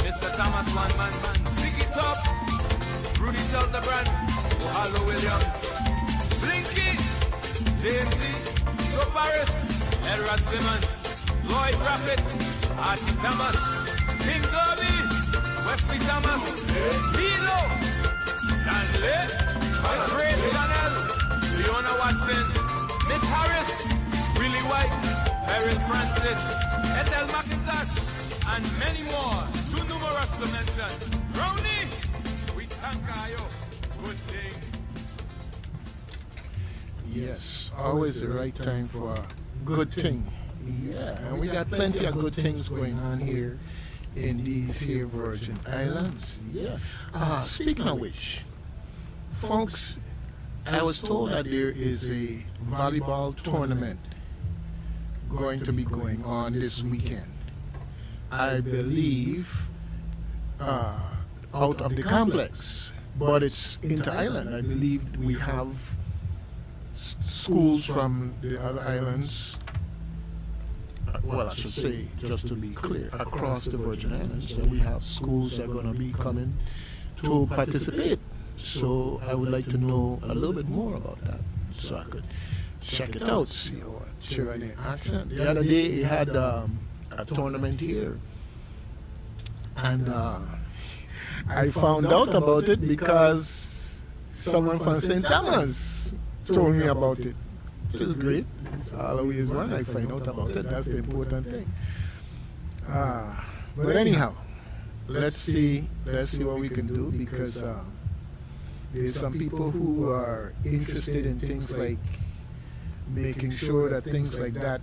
Mr. Thomas man, stick it up. Rudy Shelterbrand, Harlow Williams, Blinky, James Z, Joe Paris, Edward Simmons, Lloyd Rapid, Archie Thomas, King Derby, Wesley Thomas, Hilo, Stanley, Great Chanel, Fiona Watson, Miss Harris, Willie White, Erin Francis, Ethel McIntosh, and many more, too numerous to mention. Brownie, we thank you. Good thing. Yes, always the right time for a good thing. Yeah, and we got plenty of good things going on here in these here Virgin Islands. Yeah. Speaking of which, folks, I was told that there is a volleyball tournament going to be going on this weekend. I believe out of the complex, but it's inter-island. I believe we have schools from the other islands, well, I should say, just to be clear, across the Virgin Islands. So we have schools that are going to be coming to participate. So I would like to know a little bit more about that, so I could check it out, see what you're in action. The other day, he had a tournament here, and I found out about it because someone from St. Thomas told me about it, which is great. It's always when I find out about it, that's the important thing. But anyhow, let's see what we can do, because there's some people who are interested in things like making sure that things like that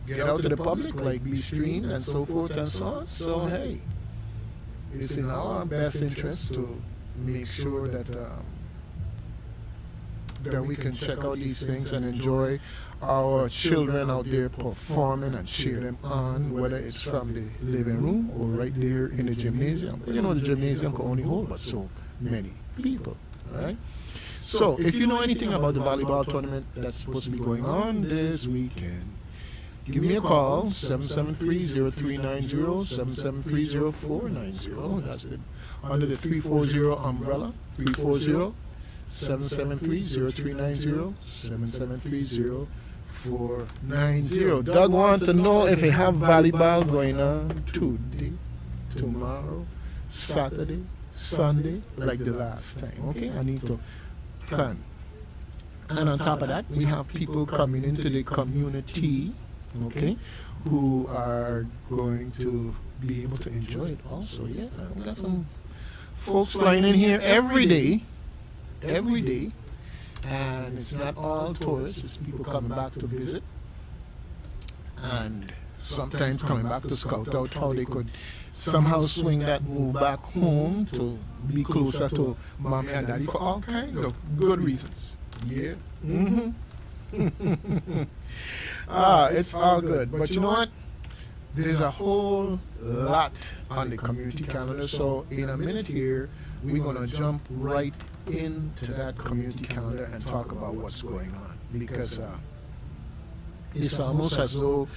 get out to the public, like be streamed and so forth and so on. So hey, it's in our best interest to make sure that that we can check out these things and enjoy our children out there performing and cheer them on, whether it's from the living room or right there in the gymnasium. You know, the gymnasium can only hold but so many people, right? So if you know anything about the volleyball tournament that's supposed to be going on this weekend, give me a call, 773-0390, 773-0490. That's it. Under the 340 umbrella, 340-773-0390, 773-0490. Doug wants to know if we have volleyball going on today, tomorrow, Saturday, Sunday, like the last time. Okay, I need to plan. And on top of that, we have people coming into the community, okay, who are going to be able to enjoy it also. Yeah, we got some folks flying in here every day, and it's not all tourists, it's people coming back to visit, and sometimes coming back to scout out how they could somehow swing that move back home to be closer to mommy and daddy for all kinds of good reasons. Yeah. It's all good. But you know what? There's a whole lot on the community calendar. So in a minute here, we're going to jump right into that community calendar and talk about what's going on. Because it's almost as though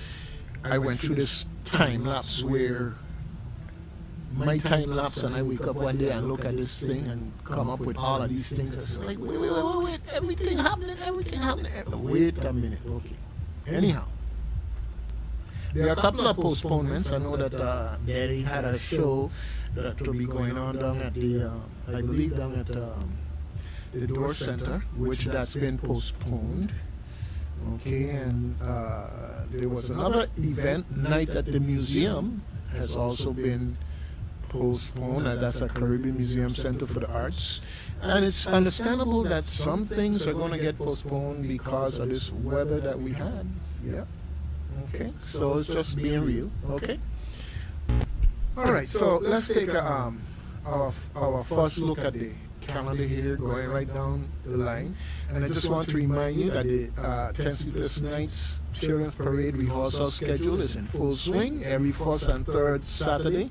I went through this time lapse where my time lapse and I wake up one day and look at this thing and come up with all of these things. It's like, wait, everything happening. Wait a minute, okay. Anyhow, there are a couple of postponements. I know that they had a show that will be going on down at the, I believe down at the Door Center, which that's been postponed. Okay, and there was another event, Night at the Museum, has also been postponed. That's a Caribbean Museum Center for the Arts. And it's understandable that some things are going to get postponed because of this weather that we had. Yeah. Okay, so it's just being real. Okay. All right, so let's take our first look at the calendar here, going right down the line. And I just want to remind you that the 10 Sleepless Nights Children's Parade rehearsal schedule is in full swing every first and third Saturday.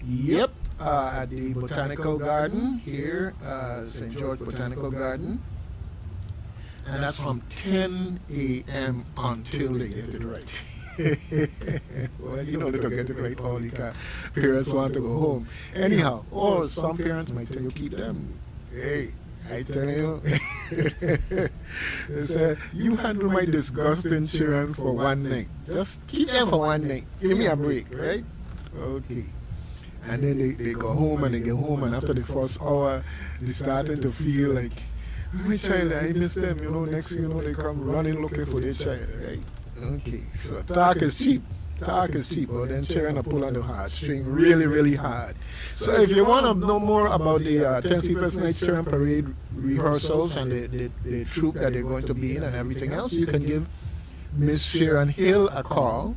Yep, at the Botanical Garden here, St. George Botanical Garden. And that's from 10 a.m. until they get it right. Well, you know they don't get it right all the time. Parents want to go home. Anyhow, or some parents might tell you, keep them. Hey, I tell you, they say, you handle my disgusting children for one night. Just keep them for one night. Give me a break, right? Okay. And then they go home and they get home, and after the first hour, they're starting to feel like, my child, I miss them. Next thing you know, they come running looking for their child, right? Okay. So talk is cheap. Talk is cheap, but then children are pull on the heartstring really, really hard. So if you want to know more about the 10 Sleepless Nights Children Parade rehearsals and the troupe that they're going to be in and everything else, you can give Miss Sharon Hill a call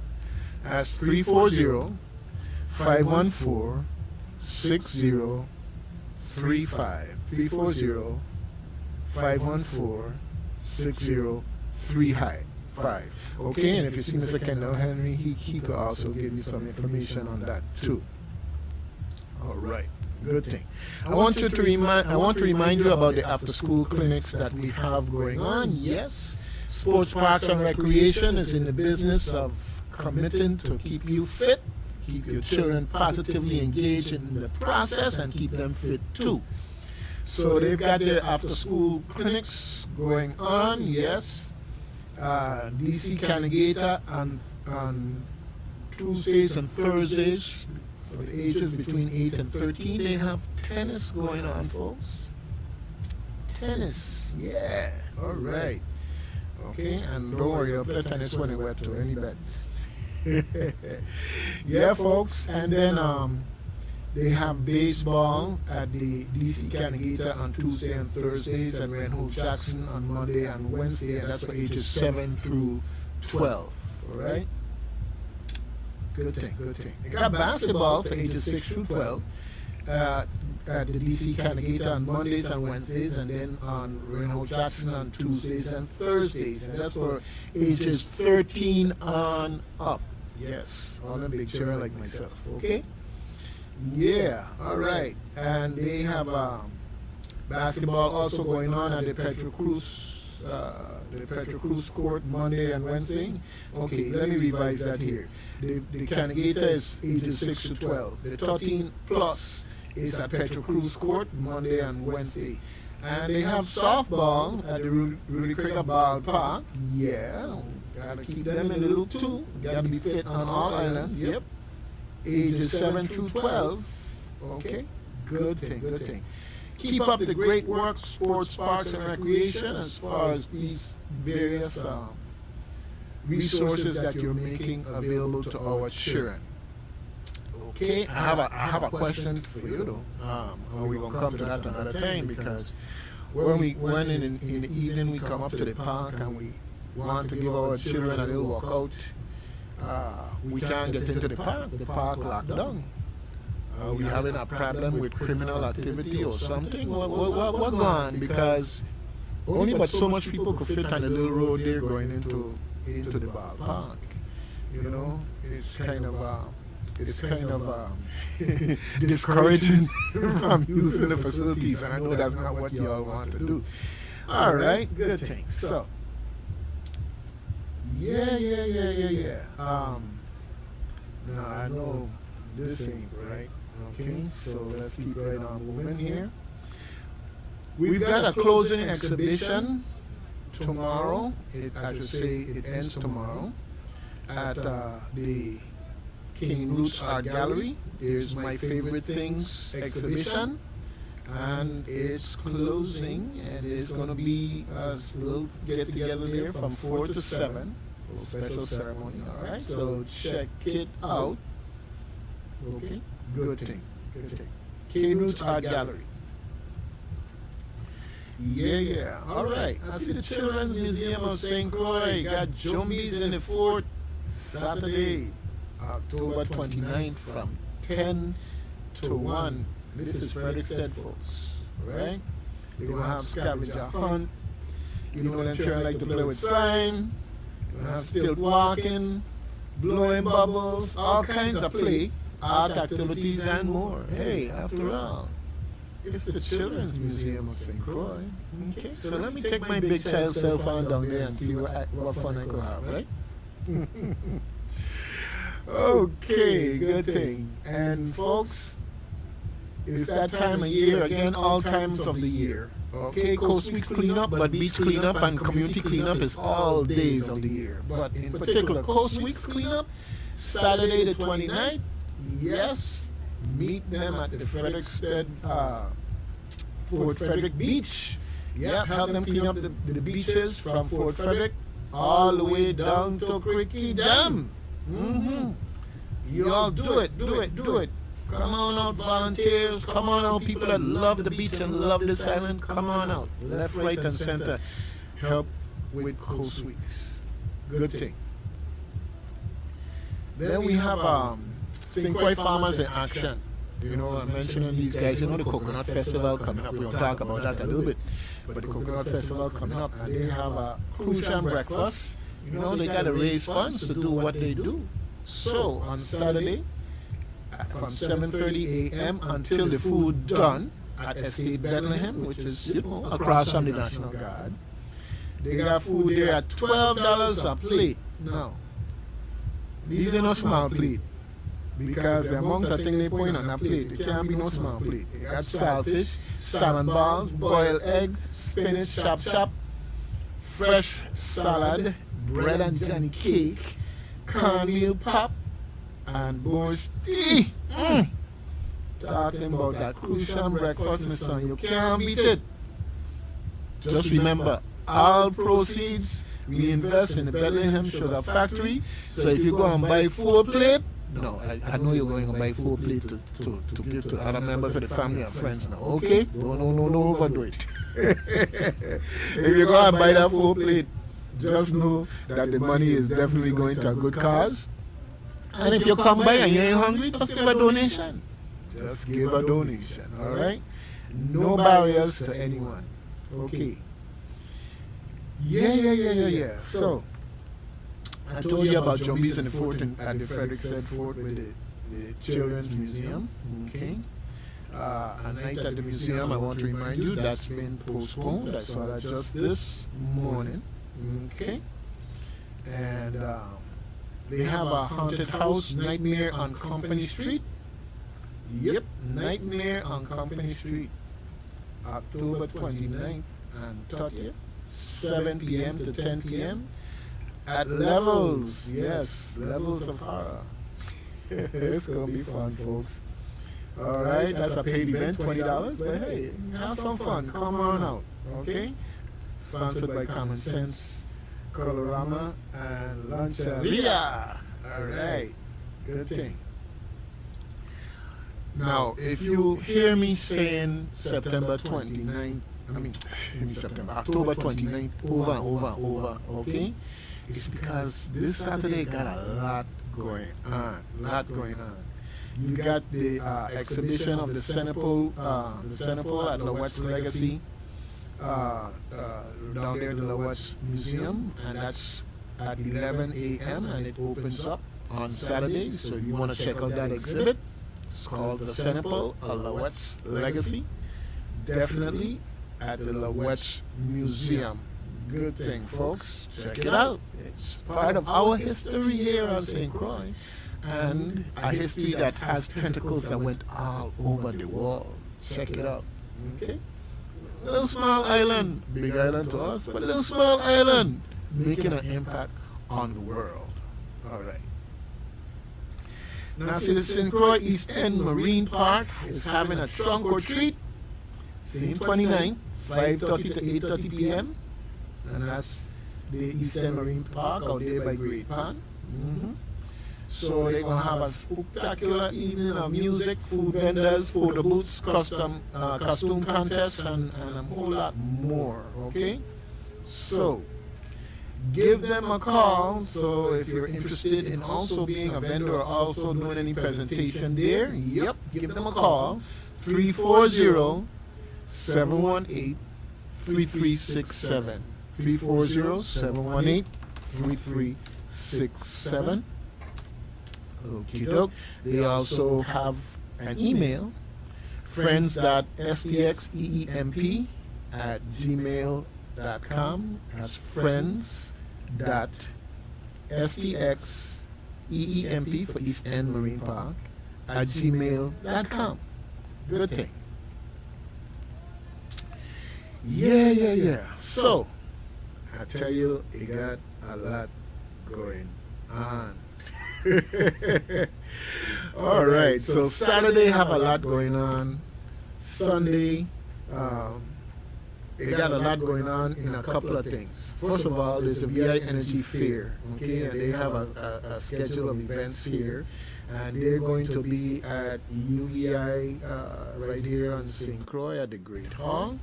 as 340-514-6035. 340-514-6035. Okay, and if you see Mr. Kendall Henry, he could also give you some information on that too. All right, good thing. I want to remind you about the after-school clinics that we have going on. Yes, Sports Parks and Recreation is in the business of committing to keep you fit, keep your children positively engaged in the process, and keep them fit too. So they've got their after-school clinics going on. Yes. DC Canagator on Tuesdays and Thursdays for the ages between 8 and 13. They have tennis going on, folks. Tennis, yeah, all right. Okay, and don't worry, they'll play tennis when they wet to any bet. Yeah, folks, and then they have baseball at the DC Canagator on Tuesday and Thursdays, and Renholt Jackson on Monday and Wednesday, and that's for ages 7 through 12. All right? Good thing, good thing. They got basketball for ages 6 through 12 at the DC Canagator on Mondays and Wednesdays, and then on Renholt Jackson on Tuesdays and Thursdays, and that's for ages 13 on up. Yes, all them big children like myself. Okay? Yeah, all right. And they have basketball also going on at the Petro Cruz Court Monday and Wednesday. Okay, let me revise that here. The Canagator is ages 6 to 12. The 13 plus is at Petro Cruz Court Monday and Wednesday. And they have softball at the Rudy Craig Ballpark. Yeah, gotta keep them in the loop too. Gotta be fit on all islands. Yep. Ages 7 through 12. Okay, good thing, good thing. Keep up the great work, Sports, Parks, and Recreation, as far as these various resources that you're making available to our children. Okay, I have a question for you though. We're gonna come to that another time, because when in the evening we come up to the park and we want to give our children a little walkout. We can't get into the park locked down. We having a problem with criminal activity or something? What gone? Because only but so much people could fit on a little road there going into the ballpark. It's kind of discouraging from using the facilities. I know that's not what y'all want to do. All right, good thing. So. Yeah. Now I know this ain't right. Okay, so let's keep right on moving here. We've got a closing exhibition tomorrow. I should say it ends tomorrow at the King Roots Art Gallery. There's My Favorite Things exhibition, and it's closing, and it's going to be a little get together there from 4 to 7. Special ceremony. All right, so check it out. Okay, good thing. King Roots Art Gallery. Yeah. All right. I see the Children's Museum of St. Croix got Jumbies in the Fort Saturday, October 29th from 10 to 1. This is Frederickstead, folks. All right? They're going to have scavenger hunt. You know them children like to play with slime. You're going to have stilt walking, blowing bubbles, all kinds of play. art activities, and more. Hey, after all, it's the Children's Museum of St. Croix. Okay, so let me take my big child self on down there and see what fun I could have, right? Okay, good thing. And folks, it's that time of year again, all times of the year. Okay, Coast Weeks cleanup, but beach cleanup and community cleanup is all days of the year. But in particular, Coast Weeks cleanup, Saturday the 29th, yes, meet them at the Fort Frederick Beach. Yep, help them clean up the beaches from Fort Frederick all the way down to Creaky Dam. You all do it, do it, do it. Come on out, volunteers. Come on out, people that love the beach and love this island. Come on out, left, right, and center. Help with Coast Weeks. Good thing. Then we have St. Croix Farmers in Action. You know, I'm mentioning these guys. You know, the Coconut Festival coming up. We'll talk about that a little bit. But the Coconut Festival coming up, and they have a cruise and breakfast. You know, they got to raise funds to do what they do. So on Saturday, from 7:30 a.m. until the food done at Estate Bethlehem, which is, you know, across from the National Guard. They got food there at $12 a plate. Now, these are no small plate, because the amount of thing they put on a plate, it can't be no small plate. They got saltfish, salmon balls, boiled egg, spinach chop, fresh salad, bread and jelly cake, cornmeal pop, and bush tea. Talking about that crucial breakfast, my son, you can't beat it. Just remember, all proceeds we invest in the Bethlehem Sugar Factory. So if you go and buy 4 plates, no, I know you're going to buy 4 plates to give to other members of the family and friends now, okay? Don't overdo it. If you go and buy that 4 plate, just know that the money is definitely going to a good cause. And if you come by and you ain't hungry, just give a donation. Just give a donation, all right? No barriers to anyone. Okay. Yeah. So, I told you about Jumbies in the fort at the Frederick said Fort with the Children's Museum. Okay. A night at the museum, I want to remind you, that's been postponed. I saw that just this morning. Okay. And they have a haunted house, Nightmare on Company Street. Yep, Nightmare on Company Street, October 29th and 30th, 7 p.m. to 10 p.m. at Levels. Yes, Levels of Horror. It's going to be fun, folks. All right, that's a paid event, $20, but hey, have some fun. Come on out, okay? Sponsored by Common Sense, Colorama, and Luncheria. All right, good thing. Now, if you hear me saying September 29th, October 29th over and over, okay? It's because this Saturday got a lot going on, You got the exhibition of the Senepal at Lowette's Legacy, down there at the Lowette's Museum, and that's at 11 a.m. and it opens up on Saturday. So if you want to check out that exhibit, it's called the Senepal at Lowette's Legacy. Definitely at the Lowette's Museum. Good thing, folks. Check it out. It's part of our history here on St. Croix, and a history that has tentacles that went all over the world. Check it out. Okay? Little small island, big island to us, but a little small island making an impact on the world. All right. Now, see, the St. Croix East End Marine Park is having a trunk or treat, same 29, 5:30 to 8:30 p.m. And that's the East End Marine Park out there by Great Pond. So they're going to have a spectacular evening of music, food vendors, photo booths, costume contests, and a whole lot more, okay? So, give them a call. So if you're interested in also being a vendor or also doing any presentation there, yep, give them a call, 340-718-3367. 340-718-3367. Okay, doke. They also have an email, friends.stxeemp@gmail.com. That's friends.stxeemp for East End Marine Park @gmail.com. Good thing. Yeah. So, I tell you, it got a lot going on. All right, so Saturday have a lot going on. Sunday, it got a lot going on in a couple of things. First of all, there's a VI Energy Fair, okay, and they have a schedule of events here, and they're going to be at UVI right here on St. Croix at the Great Hall.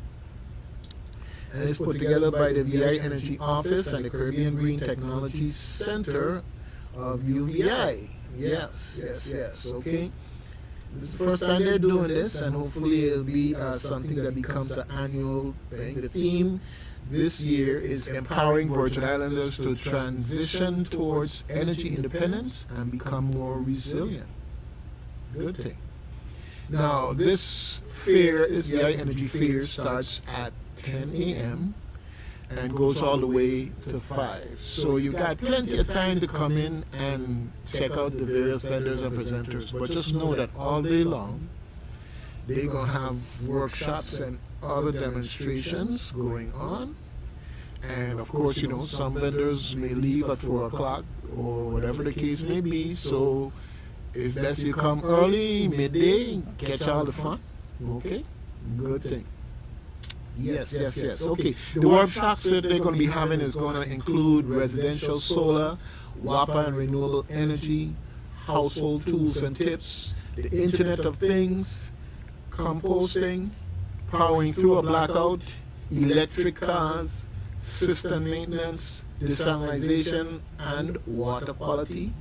And it's put together by the VI Energy Office and the Caribbean Green Technology Center of UVI. Yes. Okay. This is the first time they're doing this, and hopefully it'll be something that becomes an annual thing. The theme this year is empowering Virgin Islanders to transition towards energy independence and become more resilient. Good thing. Now, this fair, this VI Energy Fair, starts at 10 a.m. and goes all the way to 5. So you've got plenty of time to come in and check out the various vendors and presenters. But just know that all day long, they're going to have workshops and other demonstrations going on. And of course, some vendors may leave at 4 o'clock or whatever the case may be. So it's best you come early, midday, and catch all the fun. Okay? Good thing. Yes. Okay. The workshops that they're going to be having is going to include residential solar, WAPA and renewable energy, household tools and tips, the Internet of Things, composting, powering through a blackout, electric cars, system maintenance, desalination and water quality,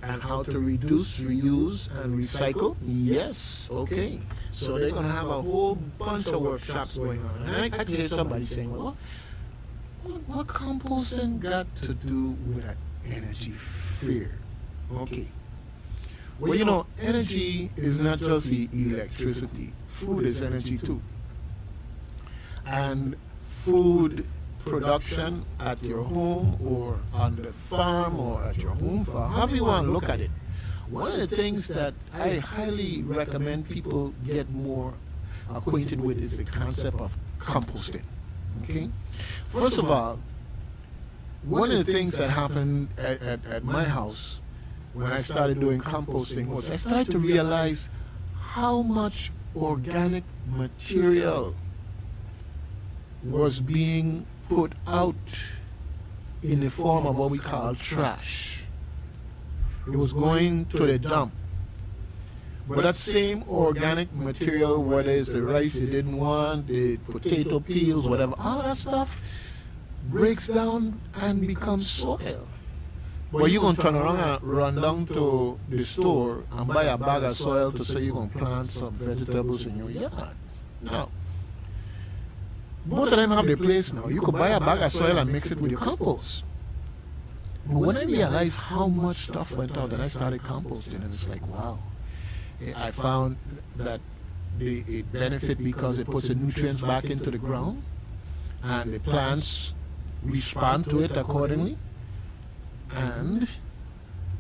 and how to reduce, reuse, and recycle. Yes, okay. So they're going to have a whole bunch of workshops going on. And I could hear somebody saying, well, what composting got to do with an energy fair? Okay. Well, energy is not just the electricity. Food is energy too. And food production at your home or on the farm or at your home farm, however you want to look at it. One of the things that I highly recommend people get more acquainted with is the concept of composting. Okay? First of all, one of the things that happened at my house when I started doing composting was I started to realize how much organic material was being put out in the form of what we call trash. It was going to the dump. But that same organic material, whether it's the rice you didn't want, the potato peels, whatever, all that stuff breaks down and becomes soil. But you're going to turn around and run down to the store and buy a bag of soil to say you're going to plant some vegetables in your yard. No. Both of them have their place now. You could buy a bag of soil and mix it with your compost. But when I realized how much stuff went out, then I started composting, and it's like, wow. I found that it benefits because it puts the nutrients back into the ground, and the plants respond to it accordingly. And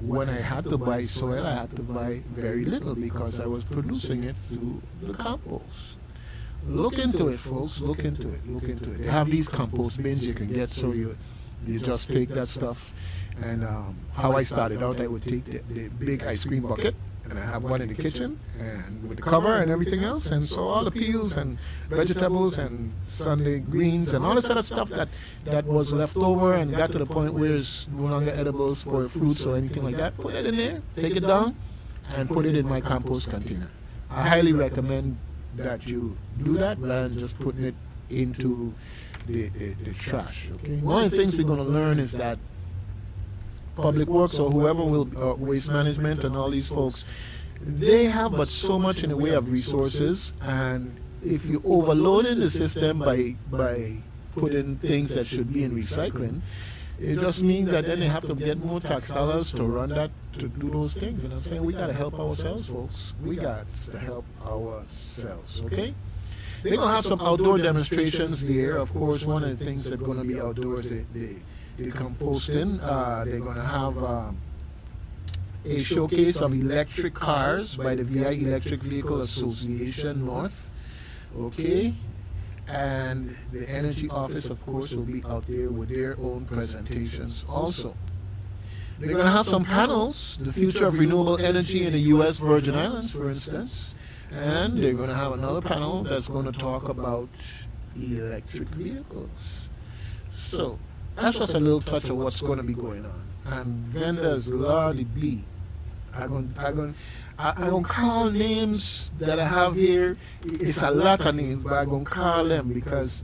when I had to buy soil, I had to buy very little because I was producing it through the compost. Look into it, folks. Look into it. They have these compost bins you can get, so you just take that stuff. And how I started out, I would take the big ice cream bucket, and I have one in the kitchen, and with the cover and everything else, and so all the peels and vegetables and Sunday greens and all this other stuff that was left over and got to the point where it's no longer edible, spoiled fruits or anything like that, put it in there, take it down, and put it in my compost container. I highly recommend that you do that rather than just putting it into the trash. Okay. One of the things we're going to learn is that Public Works or whoever will waste management and all these folks, they have but so much in the way of resources, and if you overload in the system by putting things that should be in recycling, It just means that then they have to get more tax dollars to run that, to do those things. And I'm saying we got to help ourselves, folks. We got to help ourselves, okay? They're going to have some outdoor demonstrations there. Of course, one of the things that's going to be outdoors, they come posting. They're going to have a showcase of electric cars by the VI Electric Vehicle Association North, okay? And the Energy Office, of course, will be out there with their own presentations also. They're going to have some panels, the future of renewable energy in the U.S. Virgin Islands, for instance. And they're going to have another panel that's going to talk about electric vehicles. So that's just a little touch of what's going to be going on. And vendors, Lordy B, I'm going to call names that I have here. It's a lot of names, but I'm going to call them because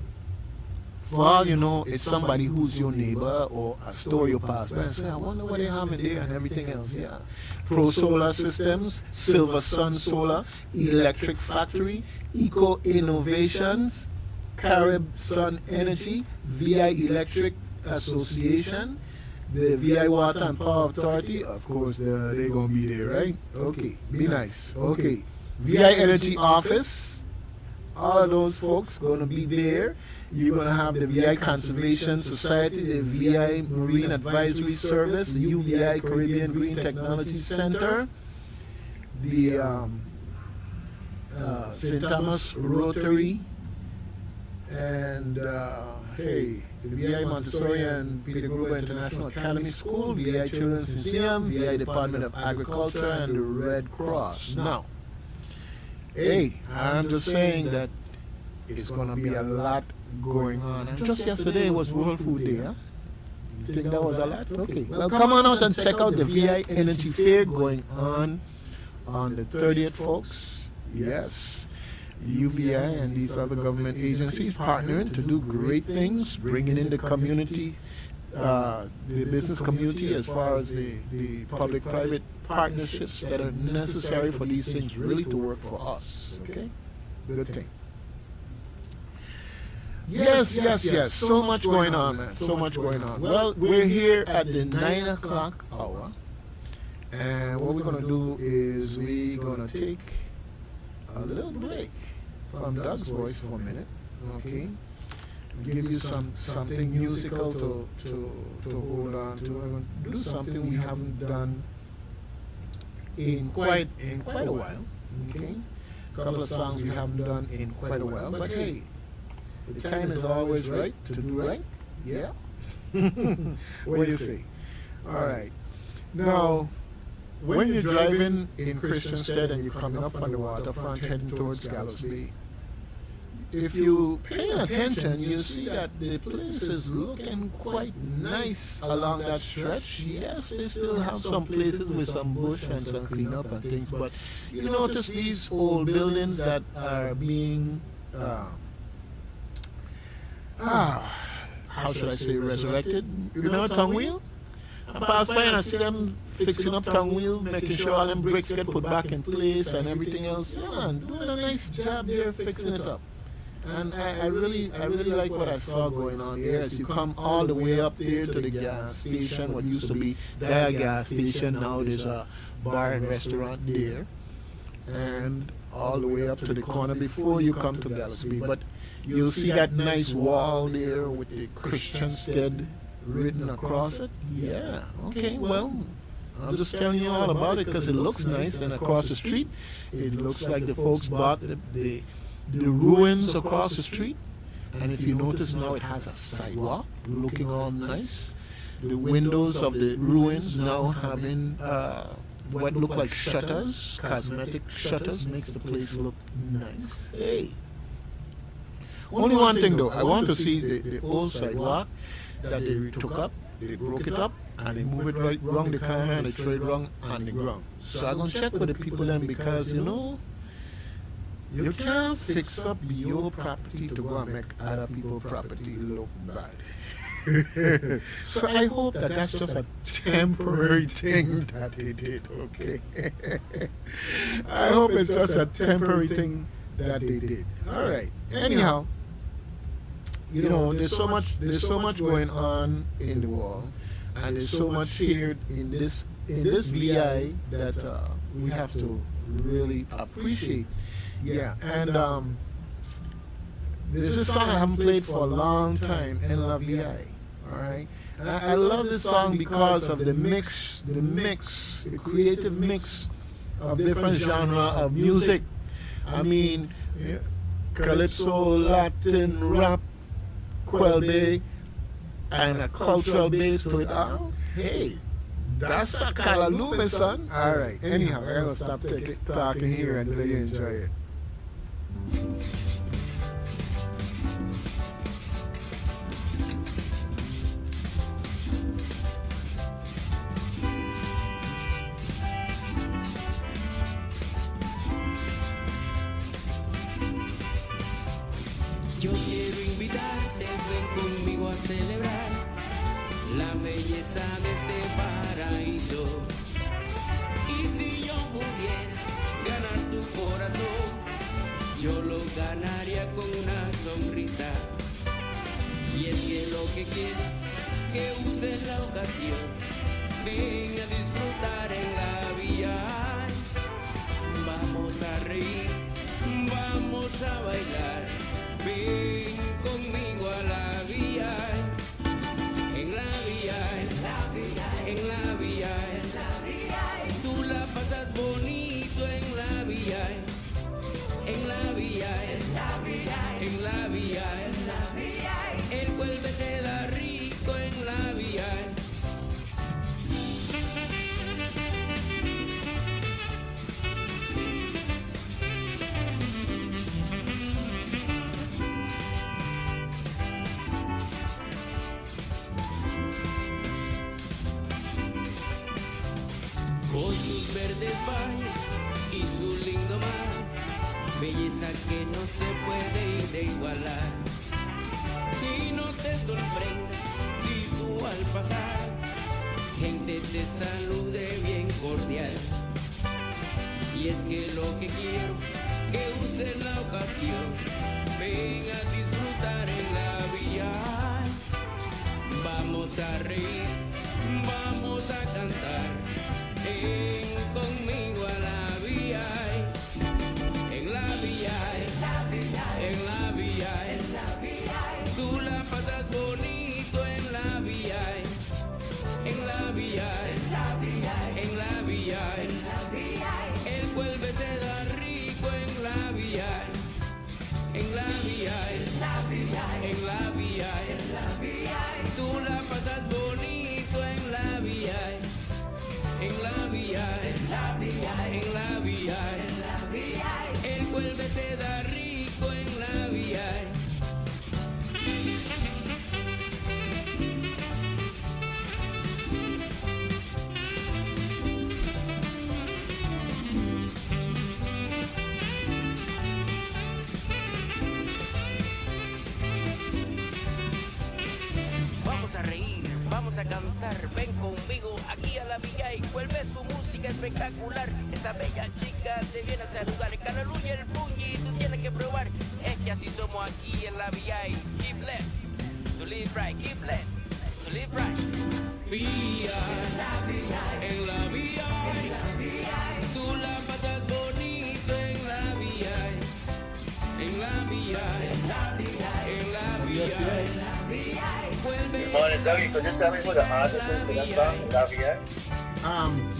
for all you know, it's somebody who's your neighbor or a store you pass by and say, I wonder what they have in there and everything else. Yeah. Pro Solar Systems, Silver Sun Solar, Electric Factory, Eco Innovations, Carib Sun Energy, VI Electric Association, the VI Water and Power Authority. Of course, they're going to be there, right? Okay, be nice. Okay. VI Energy Office, all of those folks going to be there. You're going to have the VI Conservation Society, the VI Marine Advisory Service, the UVI Caribbean Green Technology Center, the St. Thomas Rotary, and the VI Montessori and Peter Gruber International Academy School, VI Children's Museum, VI Department of Agriculture, and the Red Cross. Now, hey, I'm just saying that it's going to be a lot going on. And just yesterday was World Food Day, huh? You think that was a lot? Okay. Well, come on out and check out the VI Energy Fair going on the 30th, folks. Yes. UVI and these other government agencies partnering to do great things, bringing in the community, the business community, as far as the public-private partnerships that are necessary for these things really to work for us. Okay? Good thing. Yes. So much going on, man. So much going on. Well, we're here at the 9 o'clock hour. And what we're going to do is we're going to take a little break from Doug's voice for a minute. Okay? Give you something musical to hold on to. We're going to do something we haven't done in quite a while. Okay? A couple of songs we haven't done in quite a while. But hey, the time is always right to do right. Yeah? What do you say? All right. Now, when you're driving in Christiansted and you're coming up on the waterfront heading towards Gallows Bay, if you pay attention, you see that the place is looking quite nice along that stretch. Yes, they still have some places with some bush and some cleanup and things, but you notice these old buildings that are being how should I say, resurrected? You remember Tongue Wheel? I pass by and I see them fixing up Tongue Wheel, making sure all them bricks get put back in place and everything else. Yeah, man, doing a nice job there fixing it up. And I really like what I saw going on here. As you come all the way up there to the gas station, what used to be their gas station, now there's a bar and restaurant there. And all the way up to the corner before you come to Gallows Bay. But you'll see that nice wall there with the Christiansted written across it. Yeah, okay, well, I'm just telling you all about it because it looks nice. And across the street, it looks like the folks bought the ruins across the street. And if you notice now, it has a sidewalk looking all nice. The windows of the ruins now having what look like shutters, cosmetic shutters, makes the place look nice. Hey. Only one thing though, I want to see the old sidewalk that they took up, they broke it up, and they move it right wrong the corner and they throw it wrong on the ground. So I'm going to check with the people then because, you know, you can't fix up your property to go and make other people's property look bad. So I hope that that's just a temporary thing that they did, okay? I hope it's just a temporary thing that they did. All right. Anyhow, there's so much going on in the world, and there's so much here in this VI that we have to really appreciate. Yeah, and there's a song I haven't played for a long time, in La VI. All right, and I love this song because of the creative mix of different genre of music. I mean, calypso, Latin, rap, Quelbe, and a cultural base to it all. Hey, that's a Kalalume, son. All right. Anyhow, I'm gonna stop talking here and let you enjoy it. Yo quiero invitarte, ven conmigo a celebrar la belleza de este paraíso. Y si yo pudiera ganar tu corazón, yo lo ganaría con una sonrisa. Y es que lo que quiero, que uses la ocasión, ven a disfrutar en la vía. Vamos a reír, vamos a bailar. Ven conmigo a la vía, en la vía, en la vía, tú la pasas bonito en la vía, en la vía, en la vía, el Quelbe se da rico en la vía. Con sus verdes valles y su lindo mar, belleza que no se puede de igualar. Y no te sorprendas si tú al pasar, gente te salude bien cordial. Y es que lo que quiero, que uses la ocasión, ven a disfrutar en la vía. Vamos a reír, vamos a cantar. Ven conmigo a la vía, en la vía, en la vía, tú la pasas bonito en la vía, en la vía, en la vía, el Quelbe se da rico en la vía, en la vía, en la vía, tú la pasas bonito en la vía. En la vía, en la vía, en la vía, el Quelbe se da rico en la vía. Vamos a reír, vamos a cantar, ven conmigo aquí a la villa y Quelbe su música espectacular. Esa bella chica te viene a saludar, el Calalú y el Pungi tú tienes que probar. Es que así somos aquí en la villa y keep left, to live right, keep left, to live right. Villa, en la villa, tú la pasas bonito en la villa, en la vía, en la vía, en la vía. Good morning, Dougie. Could you tell me who the artist is for that song, La Via?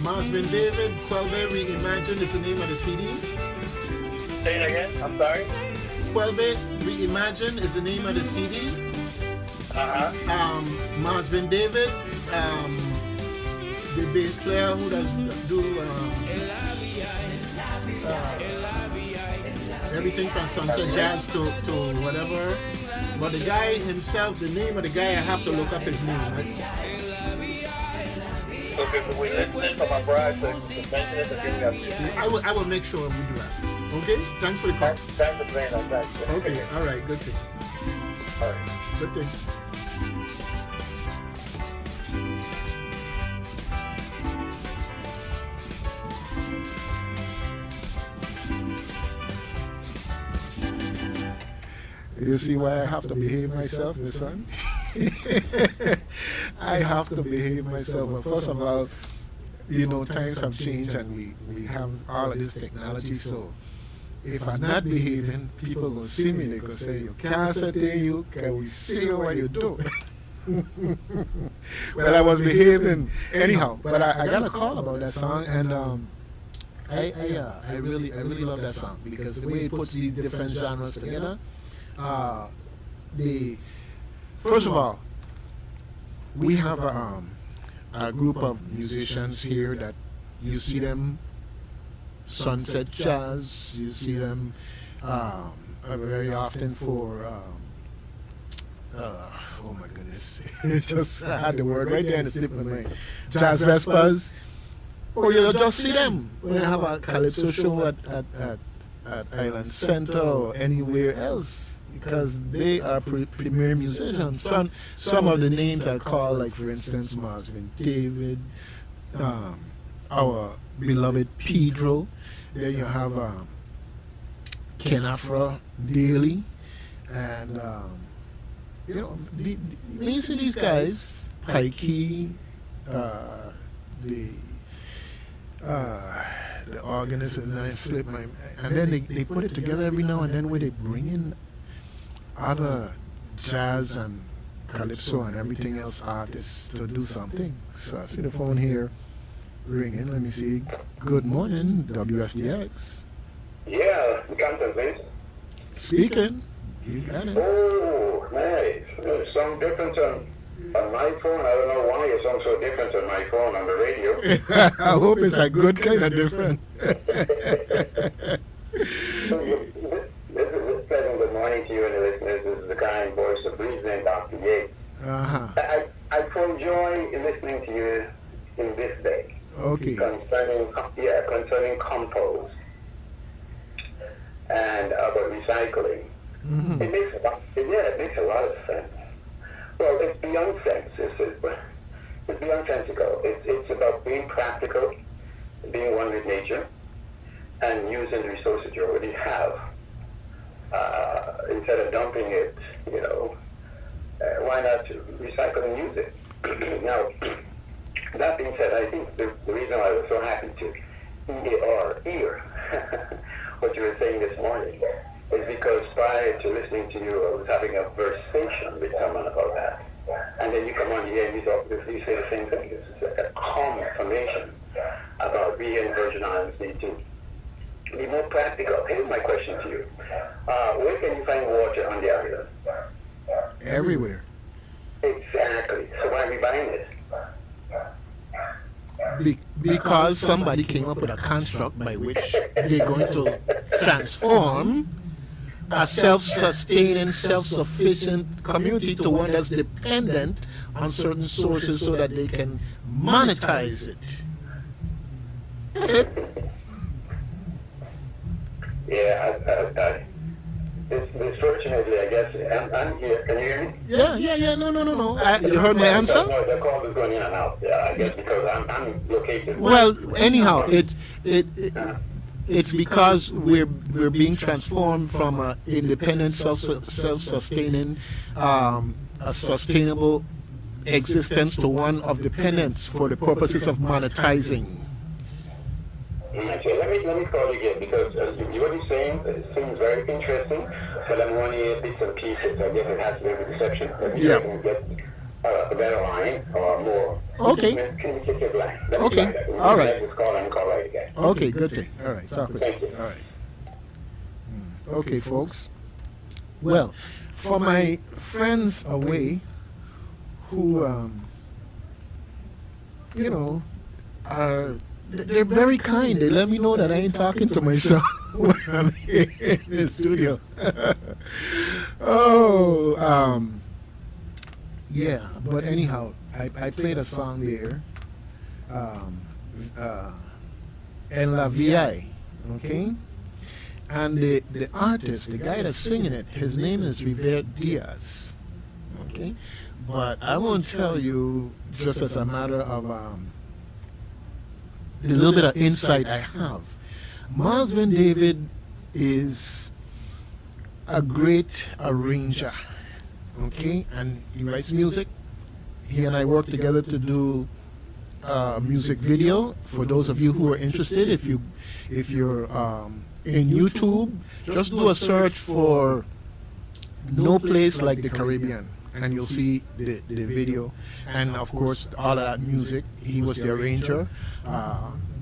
Marvin David, Quelbe Reimagined is the name of the CD. Say it again. I'm sorry. Quelbe Reimagined is the name of the CD. Marvin David, the bass player who does do everything from sunset jazz to whatever. But the guy himself, the name of the guy, I have to look up his name, right? So if we listen for my bride to mention it, then we have I will make sure we do that. Okay? Thanks for the call. Thanks for playing on that. Okay, all right, good thing. All right. Good thing. You see why I have to behave myself, my son? I have to behave myself. Well, first of all, times have changed and we have all of this technology. So if I'm not behaving, people will see me. They will say, you can't say you, can we see what you do? Well, I was behaving anyhow. But I got a call about that song, and I really love that song because the way it puts these different genres together. First of all, we have a group of musicians here that you see them Sunset Jazz. You see them very often for oh my goodness, just I had the word right there in the slip of my mind. Jazz Vespers. Or you'll just see them when they have a calypso show at Island Center or anywhere else, because they are premier musicians. Some of the names are called, like for instance, Marvin David, our beloved Pedro. Then you have Ken Afra Daly, and you see these guys, Pikey, the organist, and I slip my, and then they put it together every now and then where they bring in other jazz and calypso and everything else artists to do something. So I see the phone here ringing. Let me see. Good morning, WSTX. Yeah, Canton, please. Speaking. You got it. Oh, nice. There's some difference on my phone. I don't know why it sounds so different on my phone on the radio. I hope it's a good kind of different. So this is pleasant good morning to you and the listeners. This is the kind voice of Brisbane, Dr. Yates. I find joy in listening to you in this day. Okay. Concerning compost and about recycling. Mm-hmm. It makes a lot of sense. Well, it's beyond sense. It's beyond sensical. It's about being practical, being one with nature, and using the resources you already have. Instead of dumping it, why not recycle and use it? Now, that being said, I think the reason why I was so happy to hear what you were saying this morning is because prior to listening to you, I was having a conversation with someone about that. And then you come on here and you say the same thing. It's like a confirmation about we and Virgin Islands need to be more practical. Here's my question to you. Where can you find water on the island? Everywhere. Exactly. So why are we buying it? Because somebody came up with a construct by which they're going to transform a self-sustaining, self-sufficient community to one that's dependent on certain sources so that they can monetize it. That's it. Yeah, fortunately, I guess, I'm here. Can you hear me? Yeah. No. You heard my answer? No, the call is going in and out. Yeah, I guess because I'm located. Well, anyhow, it's because we're being transformed from an independent, self-sustaining, a sustainable existence to one of dependence for the purposes of monetizing. Okay, let me call you again because what you're saying seems very interesting, but I'm wanting to bits and pieces. I guess it has to do with reception. Yeah. I can get a better line or more. Okay. Can you take your line? Okay. All right. Just call and call right again. Okay, good thing. All right, talk with Thank you. you. All right. Okay, folks. Well, for my friends away who, they're very kind. They let me know that I ain't talking to myself when I'm here in the studio. Yeah, but anyhow, I played a song there, En La VI, okay? And the artist, the guy that's singing it, his name is River Diaz, okay? But I won't tell you just as a matter of the little bit of insight I have. Marvin David is a great arranger, okay, and he writes music. He and I work together to do a music video. For those of you who are interested, if you're in YouTube, just do a search for "No Place Like the Caribbean," and you'll see the video. And of course, all of that music. He was the arranger.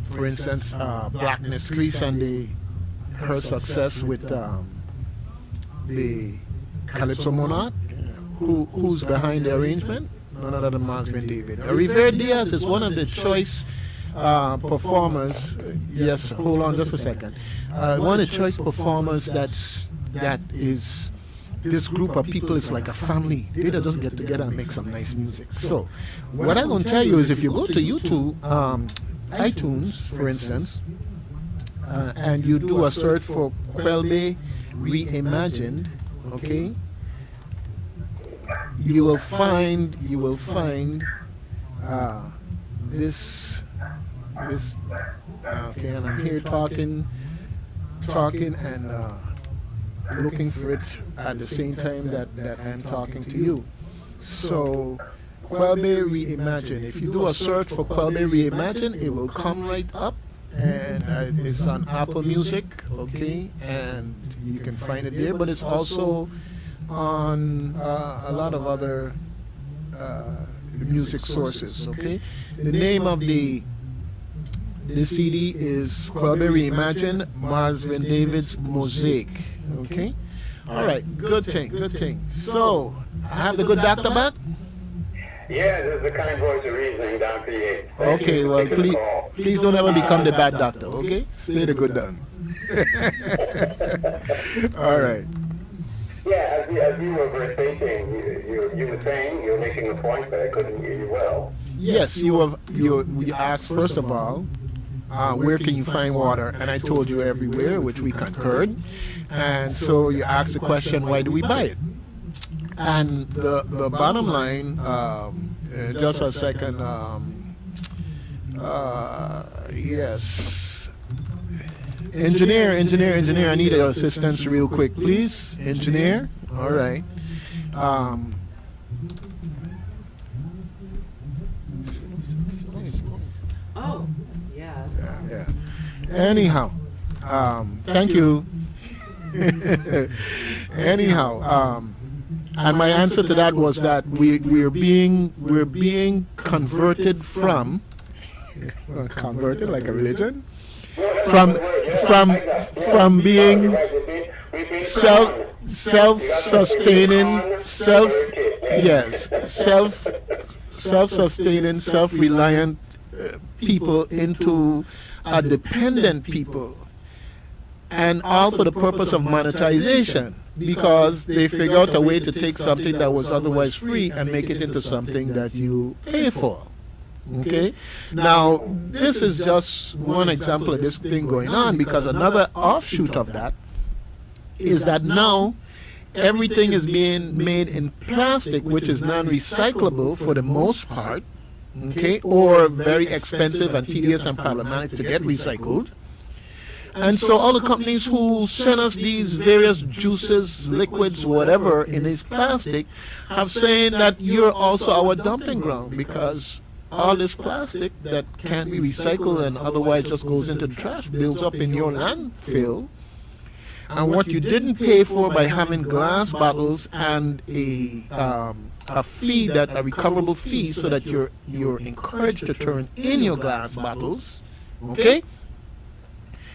For instance, Blackness Grease and her success with the Calypso Monarch. Who's behind the arrangement? None other than Marvin David. Rivera Diaz is one of the choice performers. Yes, hold on just a second. One of the choice performers that is. This group of people is like a family. They just get together and make some nice music. So, what I'm going to tell you is if you go to YouTube, iTunes, for instance, and you do a search for Quelbe Reimagined, okay, you will find this okay, and I'm here talking and looking for it at the same time that I'm talking to you. So, Quelbe Reimagined. If you do a search for Quelbe Reimagined, it will come right up, and it's on Apple Music, okay, and you can find it there. But it's also on a lot of other music sources, okay. The name of the CD is Quelbe Reimagined, Marvin David's Mosaic. Okay? Alright, good thing. So, I have the good doctor back? Yeah, this is the kind voice of reasoning, Dr. Yates. Okay, well, please don't ever become the bad doctor, okay? Stay the good one. Alright. Yeah, as you were stating, you were saying, you were making a point, but I couldn't hear you well. Yes, you asked, first of all, where can you find water? And I told you everywhere, which we concurred. And so you asked the question, why do we buy it? And the bottom line, just a second, yes. Engineer, I need your assistance real quick, please. Engineer, all right. Oh, yeah. Yeah. Anyhow, thank you. Anyhow, and my answer to that was that we're being converted from converted like a religion from being self-sustaining, self-sustaining, self-reliant people into a dependent people, and all for the purpose of monetization, because they figure out a way to take something that was otherwise free and make it into something that you pay for. Okay? Now, this is just one example of this thing going on, because another offshoot of that is that now everything is being made in plastic, which is non-recyclable for the most part, okay, or very expensive and tedious and problematic to get recycled. And so all the companies who send us these various juices, liquids, whatever in this plastic have saying that you're also our dumping ground, because all this plastic that can't be recycled and otherwise just goes into the trash builds up in your landfill. And what you didn't pay for by having glass bottles and a fee, a recoverable fee, so that you're encouraged to turn in your glass bottles, okay?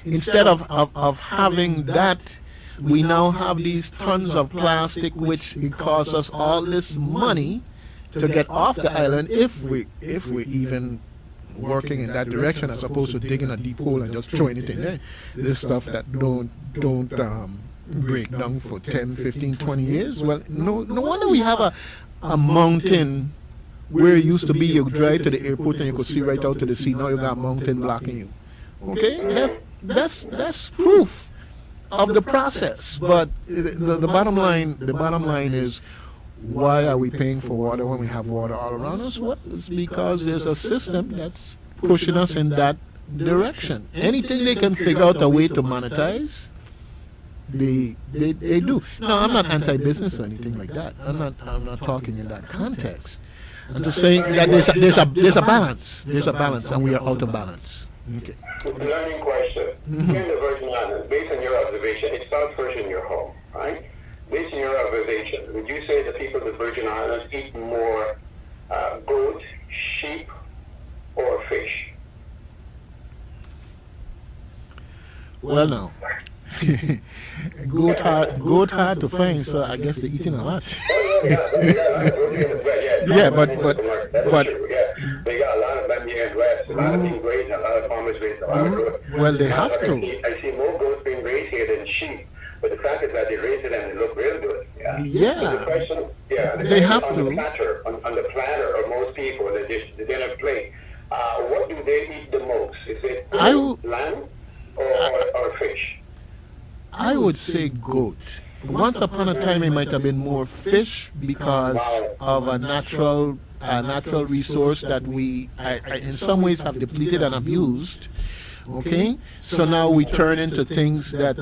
Instead of having that, we now have these tons of plastic, which it costs us all this money to get off the island, if we're even working in that direction, as opposed to digging a deep hole and just throwing it in there. This stuff that don't break down for 10, 15, 20 years. Well, no wonder we have a mountain where it used to be you drive to the airport and you could see right out to the sea. Now you got a mountain blocking you. Okay, that's proof of the process. But the bottom line is, why are we paying for water when we have water all around us? Well, it's because there's a system that's pushing us in that direction. Anything they can figure out a way to monetize, they do. No, I'm not anti-business or anything like that. I'm not talking in that context. I'm just saying that there's a balance. There's a balance, and we are out of balance. Okay. Learning question. In the Virgin Islands, based on your observation, it starts first in your home, right? Based on your observation, would you say the people of the Virgin Islands eat more goat, sheep, or fish? Well, no. goat hard to find, so I guess they're eating a lot. Yeah, but they got a lot of them here in West, a lot of people raised, a lot of farmers raised, a lot of goats. Well, they have to. I see more goats being raised here than sheep, but the fact is that they raise it and they look real good. Yeah. So the question, They have on to. On the platter of most people, the dinner plate, what do they eat the most? Is it lamb or fish? I would say goat. Once upon a time, it might have been more fish because of a natural resource that we, in some ways, have depleted and abused. Okay, so now we turn into things that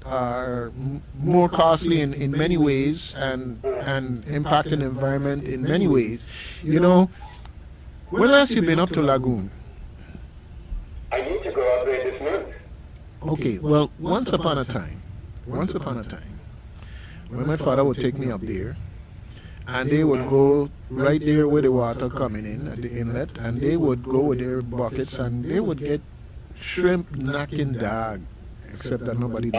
are more costly in many ways and impact the environment in many ways. You know, when last you been up to Lagoon? I need to go up there this month. Okay, well, once upon a time, when my father would take me up there, and they would go right there where the water coming in at the inlet, and they would go with their buckets, and they would get shrimp knocking dog, except that nobody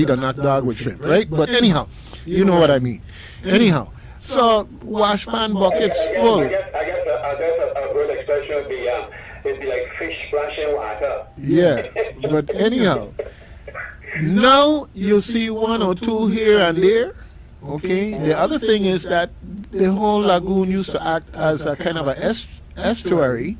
does not dog with shrimp, right? But anyhow, you know what I mean. Anyhow, so washpan buckets full. I guess a good expression would be it'd be like fish splashing water. Yeah, but anyhow, now you see one or two here and there. Okay, the other thing is that the whole lagoon used to act as a kind of a estuary,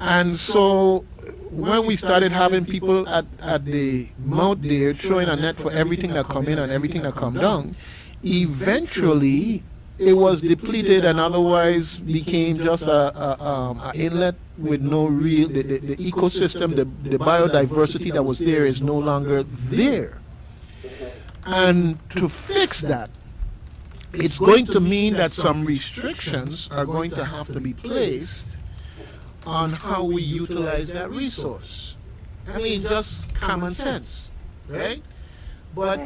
and so when we started having people at the mouth there throwing a net for everything that come in and everything that come down, eventually it was depleted and otherwise became just a inlet with no real, the ecosystem, the biodiversity that was there is no longer there. And to fix that, it's going to mean that some restrictions are going to have to be placed on how we utilize that resource. I mean, just common sense, right? But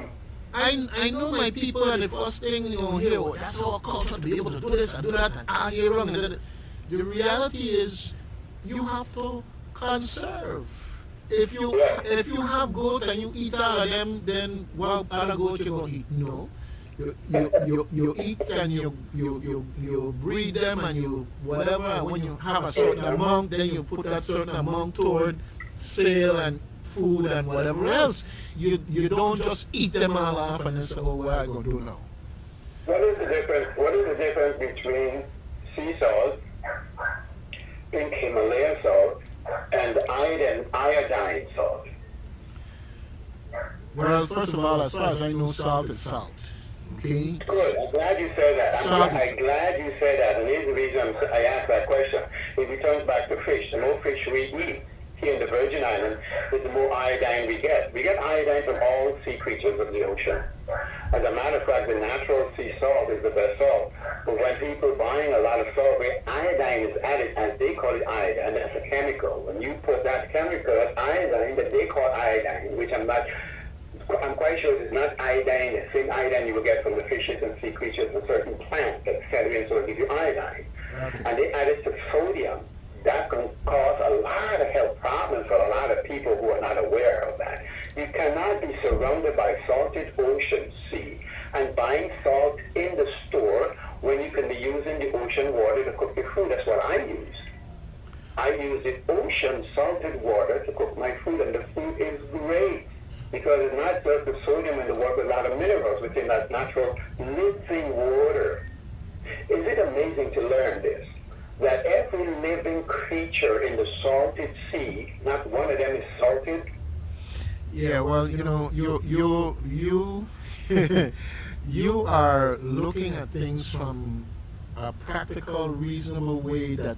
I know my people, and the first thing you hear, oh, that's our culture to be able to do this and do that, and you're wrong. The reality is, you have to conserve. If you have goat and you eat all of them, then what other goat you gonna eat? No, you eat and you breed them and you whatever. And when you have a certain amount, then you put that certain amount toward sale and food and whatever else. You don't just eat them all off and then say, oh, what are I gonna do now? What is the difference between sea salt, pink Himalayan salt, and iodine salt? Well, first of all, as far as I know, salt is salt. Okay? Good. I'm glad you said that. I'm glad you said that. And here's the reason I asked that question. It returns back to fish. The more fish we eat here in the Virgin Islands, the more iodine we get. We get iodine from all sea creatures of the ocean. As a matter of fact, the natural sea salt is the best salt. But when people are buying a lot of salt where iodine is added, as they call it iodine, that's a chemical. When you put that chemical, that iodine that they call iodine, which I'm quite sure it's not iodine, the same iodine you will get from the fishes and sea creatures and certain plants that settle in so it gives you iodine. Okay. And they add it to sodium. That can cause a lot of health problems for a lot of people who are not aware of that. You cannot be surrounded by salted ocean sea and buying salt in the store when you can be using the ocean water to cook your food. That's what I use. I use the ocean salted water to cook my food, and the food is great because it's not just the sodium in the water, but a lot of minerals within that natural living water. Is it amazing to learn this? That every living creature in the salted sea, not one of them is salted? Yeah, well, you know, you you are looking at things from a practical, reasonable way that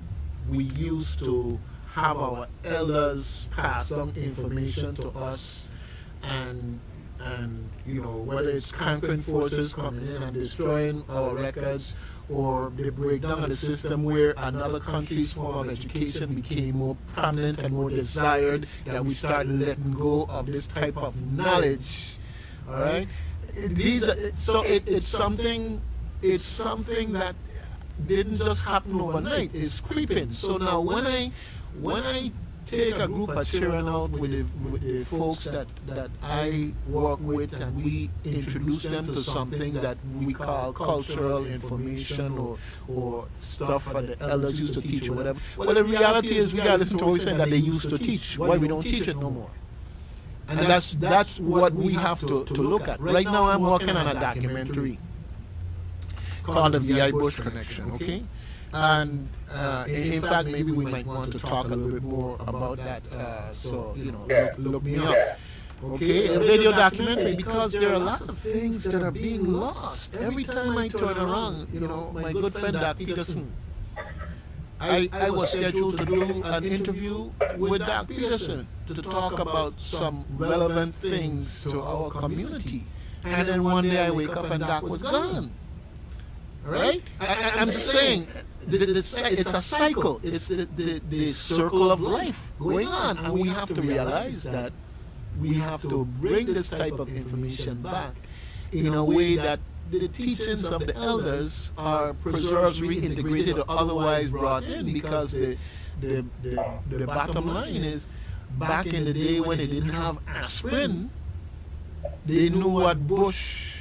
we used to have our elders pass on information to us, and you know, whether it's conquering forces coming in and destroying our records, or the breakdown of the system where another country's form of education became more prominent and more desired, that we start letting go of this type of knowledge. All right, it's something that didn't just happen overnight. It's creeping. So now when I take a group of children out with the folks that I work with, and we introduce them to something that we call cultural information, or stuff that the elders used to teach or whatever. Well, the reality is we got to listen to what we said that they used to teach. Why we don't teach it no more? And that's what we have to look at. Right now I'm working on a documentary called the VI Bush Connection, okay? And in fact, maybe we might want to talk a little bit more about that. So, you know, look me up. Okay, a video documentary, because there are a lot of things that are being lost. Every time I turn around, you know, my good friend Doc Peterson, I was scheduled to do an interview with Doc Peterson to talk about some relevant things to our community. And then one day I wake up and Doc was gone. Right? I'm just saying, it's a cycle. It's the circle of life going on. And we have to realize that we have to bring this type of information back in a way that the teachings of the elders are preserved, reintegrated, or otherwise brought in, because the bottom line is, back in the day when they didn't have aspirin, they knew what bush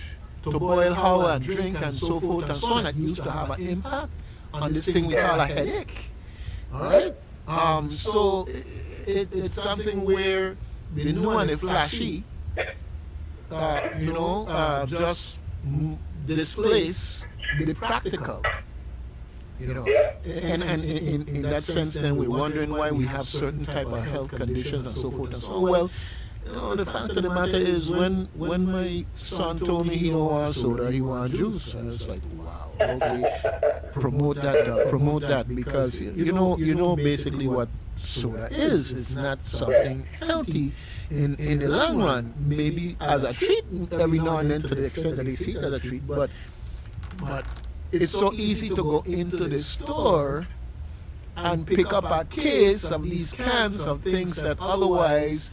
to boil, how, and drink, and so forth and so on. That used to have an impact on this thing we call a headache. All right? So it's something where the new and the flashy, just displace the practical. You know, and in that sense, then we're wondering why we have certain type of health conditions and so forth and so on. Well, you know, the fact of the matter is, when my son told me he don't want soda, he want juice, and it's like, wow, okay, promote that, Doug, promote that, because you know basically what soda is. It's not something healthy in the long run. Maybe as a treat every now and then, to the extent that they see it as a treat, but it's so easy to go into the store and pick up a case of these cans of things that otherwise,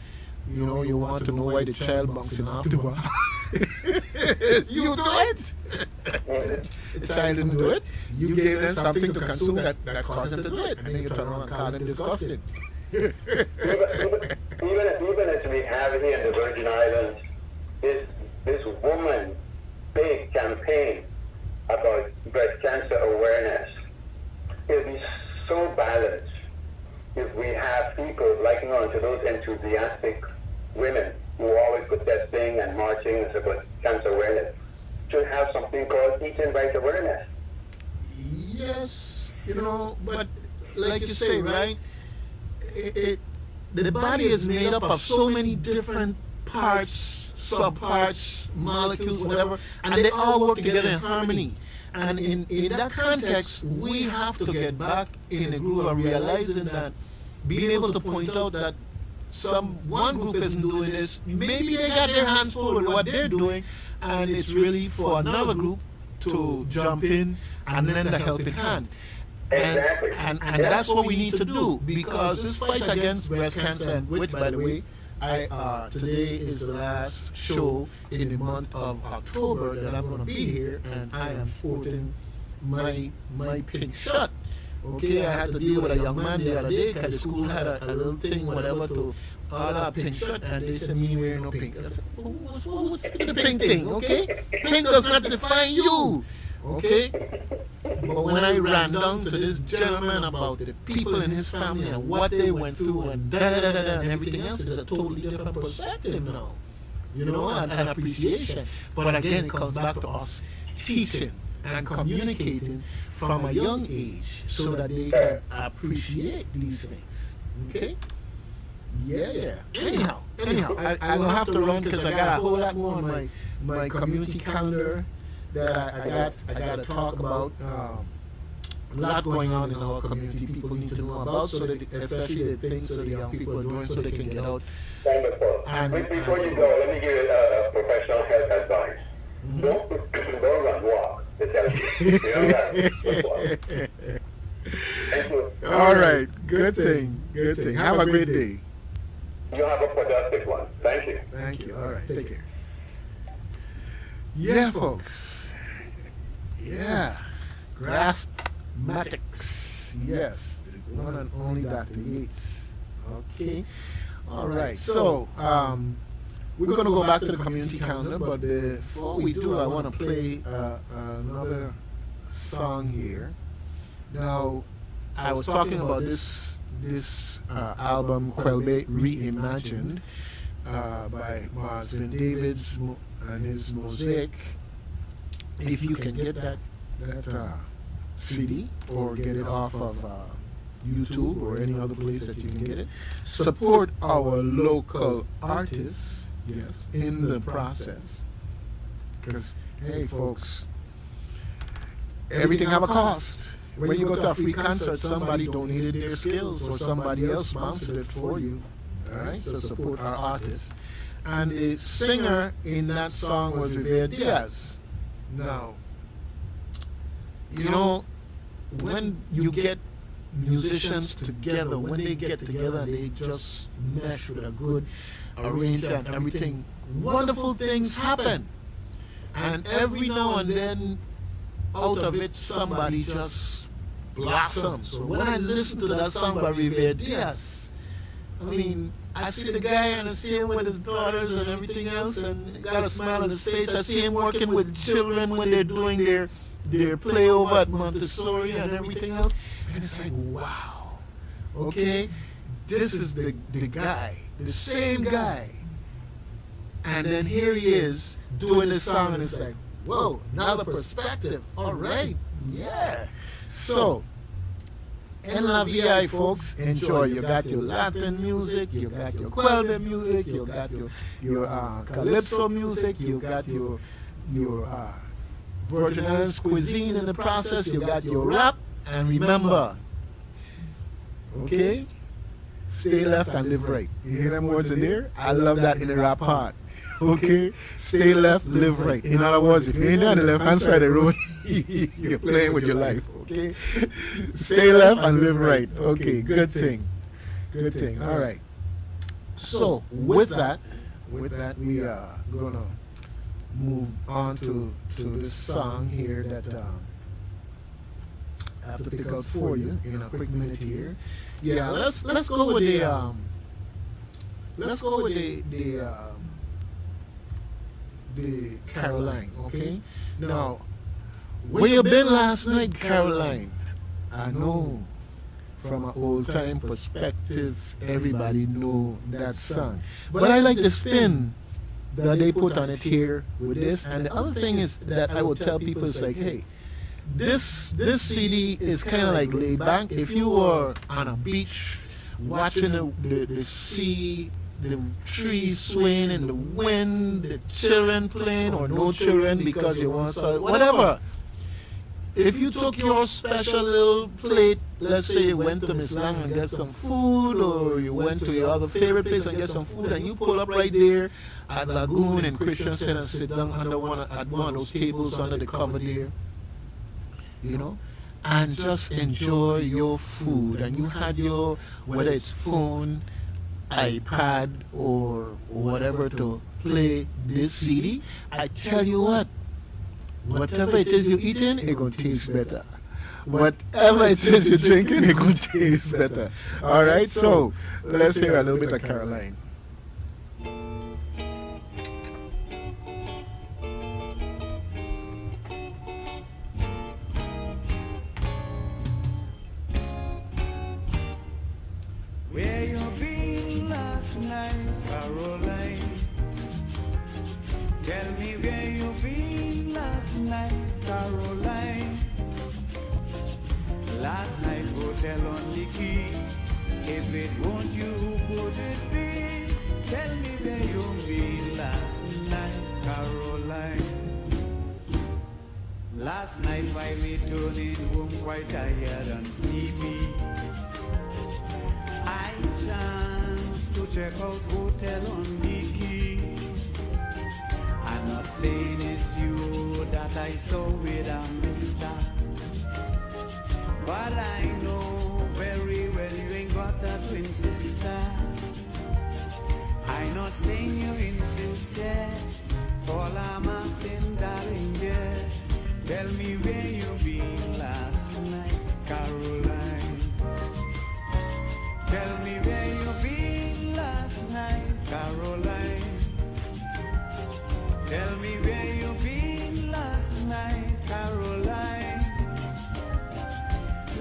you know, you want to know why the child bouncing off the wall. You do it. The child didn't do it. You gave them something to consume that caused them to do it, and then you turn around and call them disgusting. even as we have here in the Virgin Islands, this woman big campaign about breast cancer awareness, it'll be so balanced if we have people liking on to those enthusiastic women who always protesting and marching about cancer awareness, should have something called eating right awareness. Yes, you know, but like you say, right? The body is made up of so many different parts, subparts, molecules, whatever, and they all work together in harmony. And in that context, we have to get back in a groove of realizing that, being able to point out that one group isn't doing this, maybe they got their hands full with what they're doing, and it's really for another group to jump in and lend a helping hand. Exactly. And that's what we need to do, because this fight against breast cancer, and which, by the way, today is the last show in the month of October that I'm going to be here, and I am sporting my pink shirt. Okay, I had to deal with a young man the other day because the school had a little thing, whatever, to order a pink shirt, and they said, me wearing no pink. I said, what's the pink thing, okay? Pink does not define you, okay? But when I ran down to this gentleman about the people in his family and what they went through and and everything else, there's a totally different perspective now, you know, and appreciation. But again, it comes back to us teaching and communicating from a young age so that they can appreciate these things. Okay? Yeah. Anyhow, I will have to run because I got a whole lot more on my community calendar that I got to talk about. a lot going on in our community. People need to know about, so that especially the things that the young people are doing, so they can get out. Wonderful. And Before you go, let me give you a professional health advice. Don't run, walk. It's healthy. You don't run. Thank you. All right, good thing, good thing. Have a great day. You have a productive one. Thank you. Thank you. All right, take care. Yeah, folks. Yeah, Grassmatics. Yes, the one and only Dr. Yates. Okay. All right. So, we're going to go back to the community calendar, but before we do, I want to play another song here. Now, I was talking about this album, Quelbe Reimagined, by Marvin Davids and his Mosaic. If you can get that CD or get it off of YouTube or any other place that you can get it, support our local artists, yes, in the process. Because, hey, folks, everything have a cost. When you go to a free concert, somebody donated their skills or somebody else sponsored it for you. All right, so support our artists. And the singer in that song was Rivera Diaz. Now, you know, when you get musicians together, when they get together and they just mesh with a good arranger and everything, wonderful things happen. And every now and then, out of it, somebody just blossoms. So when I listen to that song by Rivera Diaz, I mean, I see the guy and I see him with his daughters and everything else, and got a smile on his face. I see him working with children when they're doing their play over at Montessori and everything else. And it's like, wow, okay, this is the guy, the same guy. And then here he is doing this song, and it's like, whoa, another perspective. All right, yeah. So, En La VI, folks, enjoy. You got your Latin music, you got your Quelbe music, you got your Calypso music, you got your Virgin Islands cuisine in the process, you got your rap, and remember, okay, stay left and live right. You hear them words in there? I love that in the rap part. Okay, stay left, live right. In other words, if you're on the left hand side of the road, you're playing with your life. Okay, stay left and live right. Okay, good thing, good thing. All right. So with that, we are gonna move on to this song here that I have to pick out for you in a quick minute here. Yeah, let's go with the Caroline, okay? Now, where you been last night, Caroline? I know from an old time perspective, everybody know that song. But I like the spin that they put on it here with this. And the other thing is that I would tell people is like, hey, this CD is kind of like laid back. If you were on a beach watching the sea, the trees swaying in the wind, the children playing or no children because you want to, whatever. If you took your special little plate, let's say you went to Miss Lang and get some food, or you went to your other favorite place and get some food, and you pull up right there at Lagoon and Christiansen and sit down under one of those tables under the cover there, you know, and just enjoy your food. And you had your, whether it's phone, iPad, or whatever to play this CD, I tell you what, whatever it is you're eating, it's going to taste better. Whatever it is you're drinking, it's going to taste better. All right, so let's hear a little bit of Caroline. Where you been last night, Caroline? Tell me where you been last night, Caroline. Last night hotel on the key. If it won't you, who could it be? Tell me where you been last night, Caroline. Last night while returning home quite tired and sleepy, I chanced to check out hotel on Geeky. I'm not saying it's you that I saw with a mister, but I know very well you ain't got a twin sister. I'm not saying you're insincere, all I'm asking, darling, yeah. Tell me where you been last night, Caroline. Tell me where you been last night, Caroline. Tell me where you been last night, Caroline.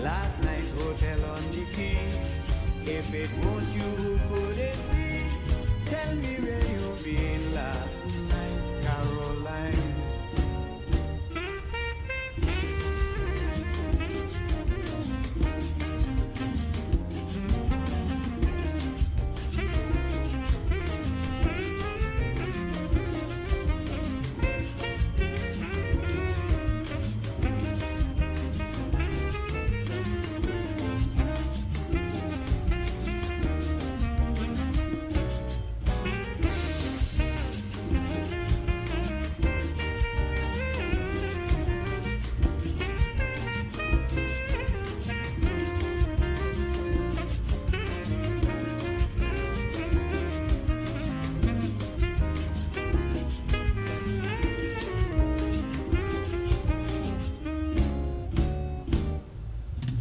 Last night hotel on the key. If it won't you, who could it be? Tell me where you been last night, Caroline.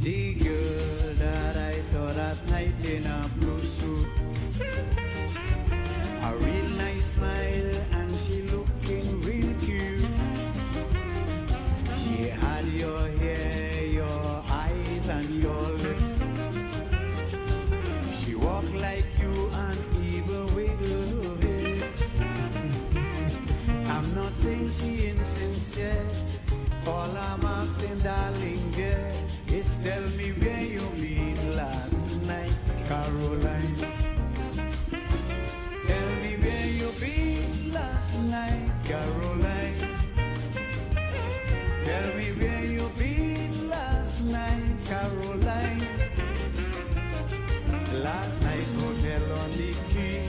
The girl that I saw that night in a blue suit, a real nice smile and she looking real cute. She had your hair, your eyes and your lips. She walked like you and even wiggle her hips. I'm not saying she insincere, all I'm asking, darling girl, is tell me where you been last night, Caroline. Tell me where you been last night, Caroline. Tell me where you been last night, Caroline. Last night hotel on the key.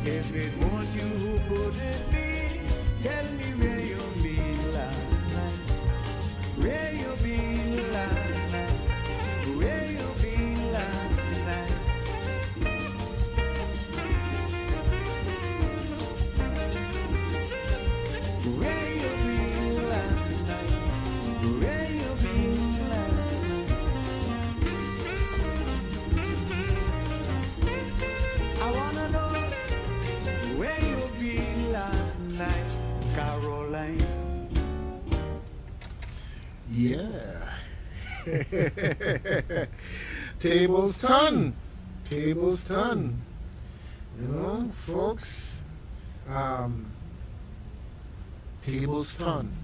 If it won't you, who could it be? Tell me where you been last night. Where you been last night? Where you been last night? Where you been last night? Where you been last night? I wanna know where you been last night, Caroline. Yeah. Tables turn. Tables turn. You know, folks. Tables turn.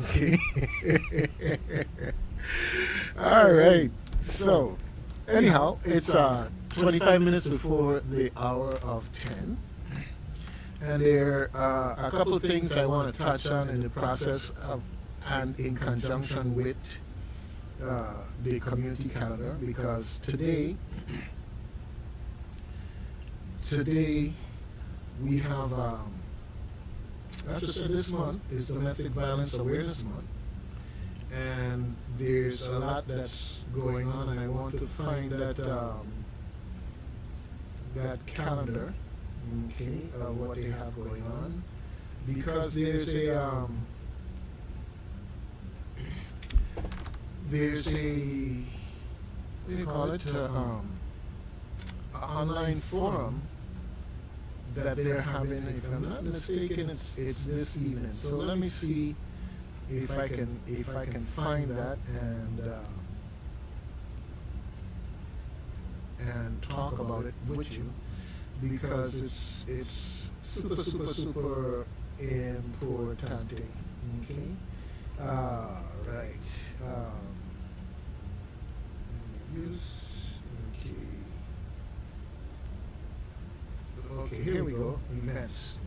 Okay. All right. So, anyhow, it's 25 minutes before the hour of 10. And there are a couple of things I want to touch on in the process of and in conjunction with the community calendar, because today we have, I should say this month is Domestic Violence Awareness Month, and there's a lot that's going on, and I want to find that that calendar, okay, of what they have going on, because there's a what do you call it, an online forum that they're having. If I'm not mistaken, it's this evening. So let me see if I can find that and talk about it with you, because it's super importante. Okay. Right. Okay, here we go. Events.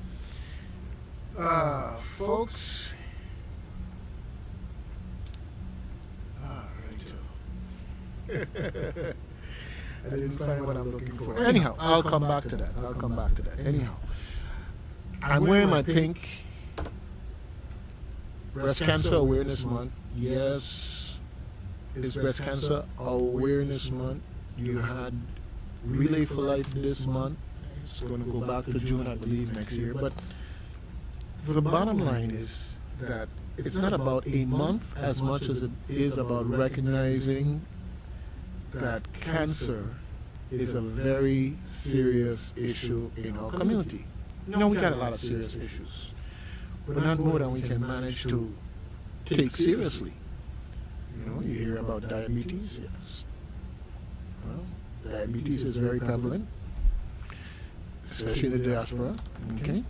Folks, I didn't find what I'm looking for. Anyhow, I'll come back to that. Anyhow, I'm wearing my pink. Breast Cancer Awareness Month. Yes, it's Breast Cancer Awareness Month. You had Relay for Life this month. It's going to go back to June, I believe, next year. But the bottom line is that it's not about a month as much as it is about recognizing that cancer is a very serious issue in our community. You know, we got a lot of serious issues, but not more than we can manage to take seriously. You know, you hear about diabetes, yes. Well, diabetes is very prevalent, especially in the diaspora, okay?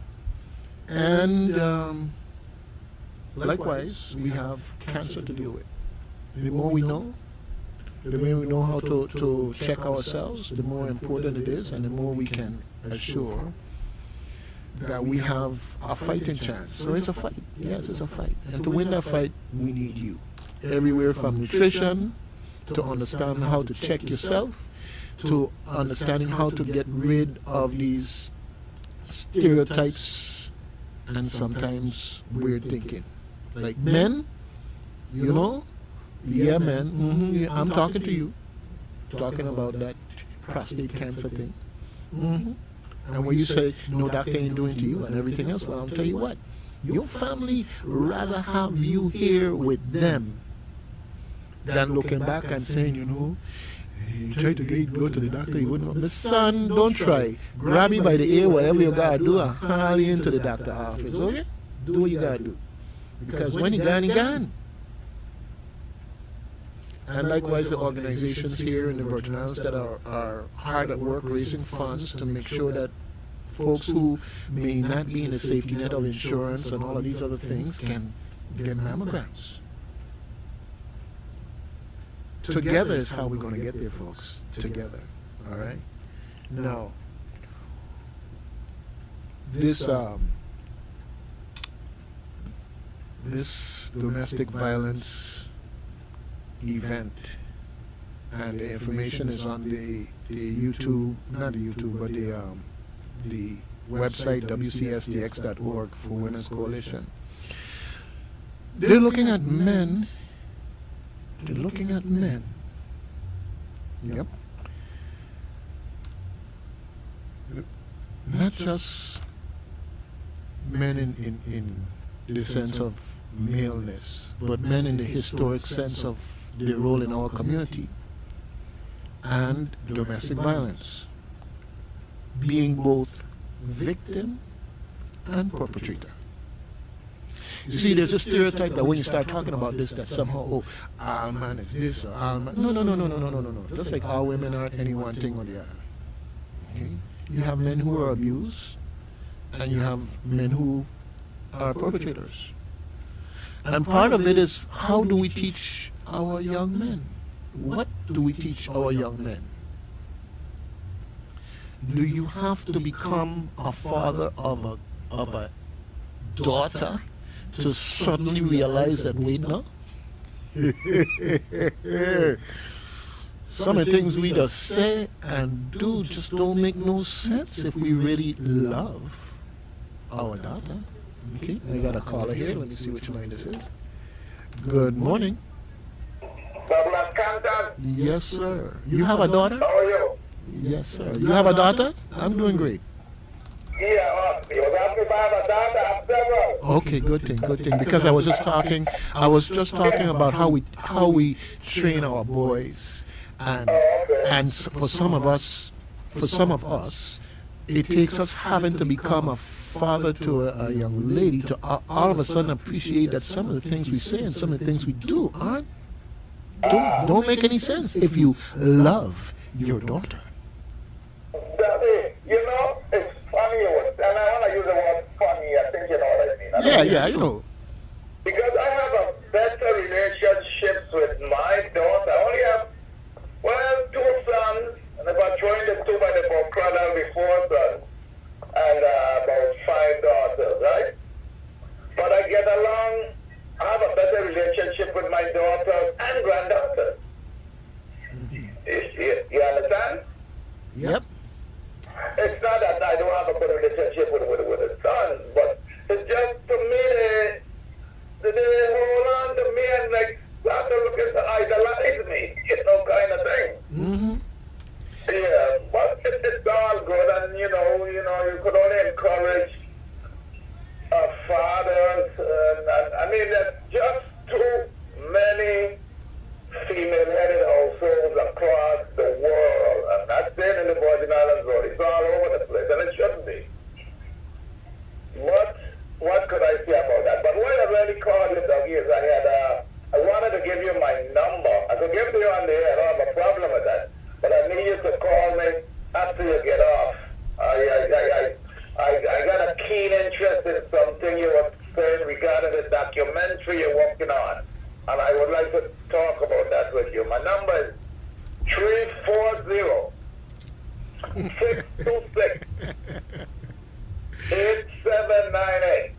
And likewise, we have cancer to deal with. The more we know, the more we know how to check ourselves, the more important it is, and the more we can assure that we have a fighting chance. So it's a fight. Yes, it's a fight. And to win that fight, we need you. Everywhere from nutrition, to understand how to check yourself, to understanding how to get rid of these stereotypes and sometimes weird thinking. Like men, you know, yeah, man, yeah, I'm talking to you, talking about that prostate cancer thing. And when you say, no, doctor ain't doing to you and everything else, well, I'll tell you what, your family rather have you here with them than looking back and saying, you know, you try to go to the doctor, you wouldn't know. But son, don't try. Grab you by the ear, whatever you gotta do, and haul you into the doctor's office, okay? Do what you gotta do. Because when you gone, you gone. And likewise, the organizations here in the Virgin Islands that are hard at work raising funds to make sure that folks who may not be in the safety net of insurance and all of these other things can get mammograms. Together is how we're going to get there, folks. Together. All right? Now, this domestic violence event, and the information is on the YouTube, not the YouTube, but the website WCSTX.org for Women's Coalition. They're looking at men. They're looking at men. Yep. Not just men in the sense of maleness, but men in the historic sense of their role in our community, and domestic violence, being both victim and perpetrator. You see, there's a stereotype that when you start talking about this, that somehow, oh, our man is this, or our man. No. Just like all women are any one thing or the other. Okay? You have men who are abused, and you have men who are perpetrators. And part of it is, how do we teach our young men? What do we teach our young men? Do you have to become a father of a daughter to suddenly realize that, wait, no? Some of the things we just say and do just don't make no sense if we really love our daughter. Okay, I got a caller here. Let me see which line this is. Good morning. Douglas Canton. Yes, sir. You have a daughter? How are you? Yes, sir. You have a daughter? I'm doing great. Yeah, you was asking if I have a daughter. I have several. Okay, good thing. Because I was just talking about how we train our boys, and for some of us, it takes us having to become a father to a young lady to all of a sudden appreciate that some of the things we say and some of the things we do don't make any sense if you love your daughter. You know, it's funny, and I want to use the word funny. I think you know what I mean. Yeah, you know. Because I have a better relationships with my daughter. I only have, two sons, and about throwing the two by the Bokra, that'll be 4 sons, and about 5 daughters, right? But I get along, I have a better relationship with my daughters and granddaughters. Yep. It's not that I don't have a good relationship with the sons, but it's just to me they hold on to me and like start to look to idolize me, kind of thing. Mm-hmm. Yeah, but it's all good, and you could only encourage fathers, and I mean there's just too many female-headed households across the world. I'm not saying in the Virgin Islands Road, it's all over the place, and it shouldn't be. What could I say about that? But what I really called you, Dougie, is I wanted to give you my number. I could give it to you on the air, I don't have a problem with that. But I need you to call me after you get off. I got a keen interest in something you were saying regarding the documentary you're working on. And I would like to talk about that with you. My number is 340-626-8798.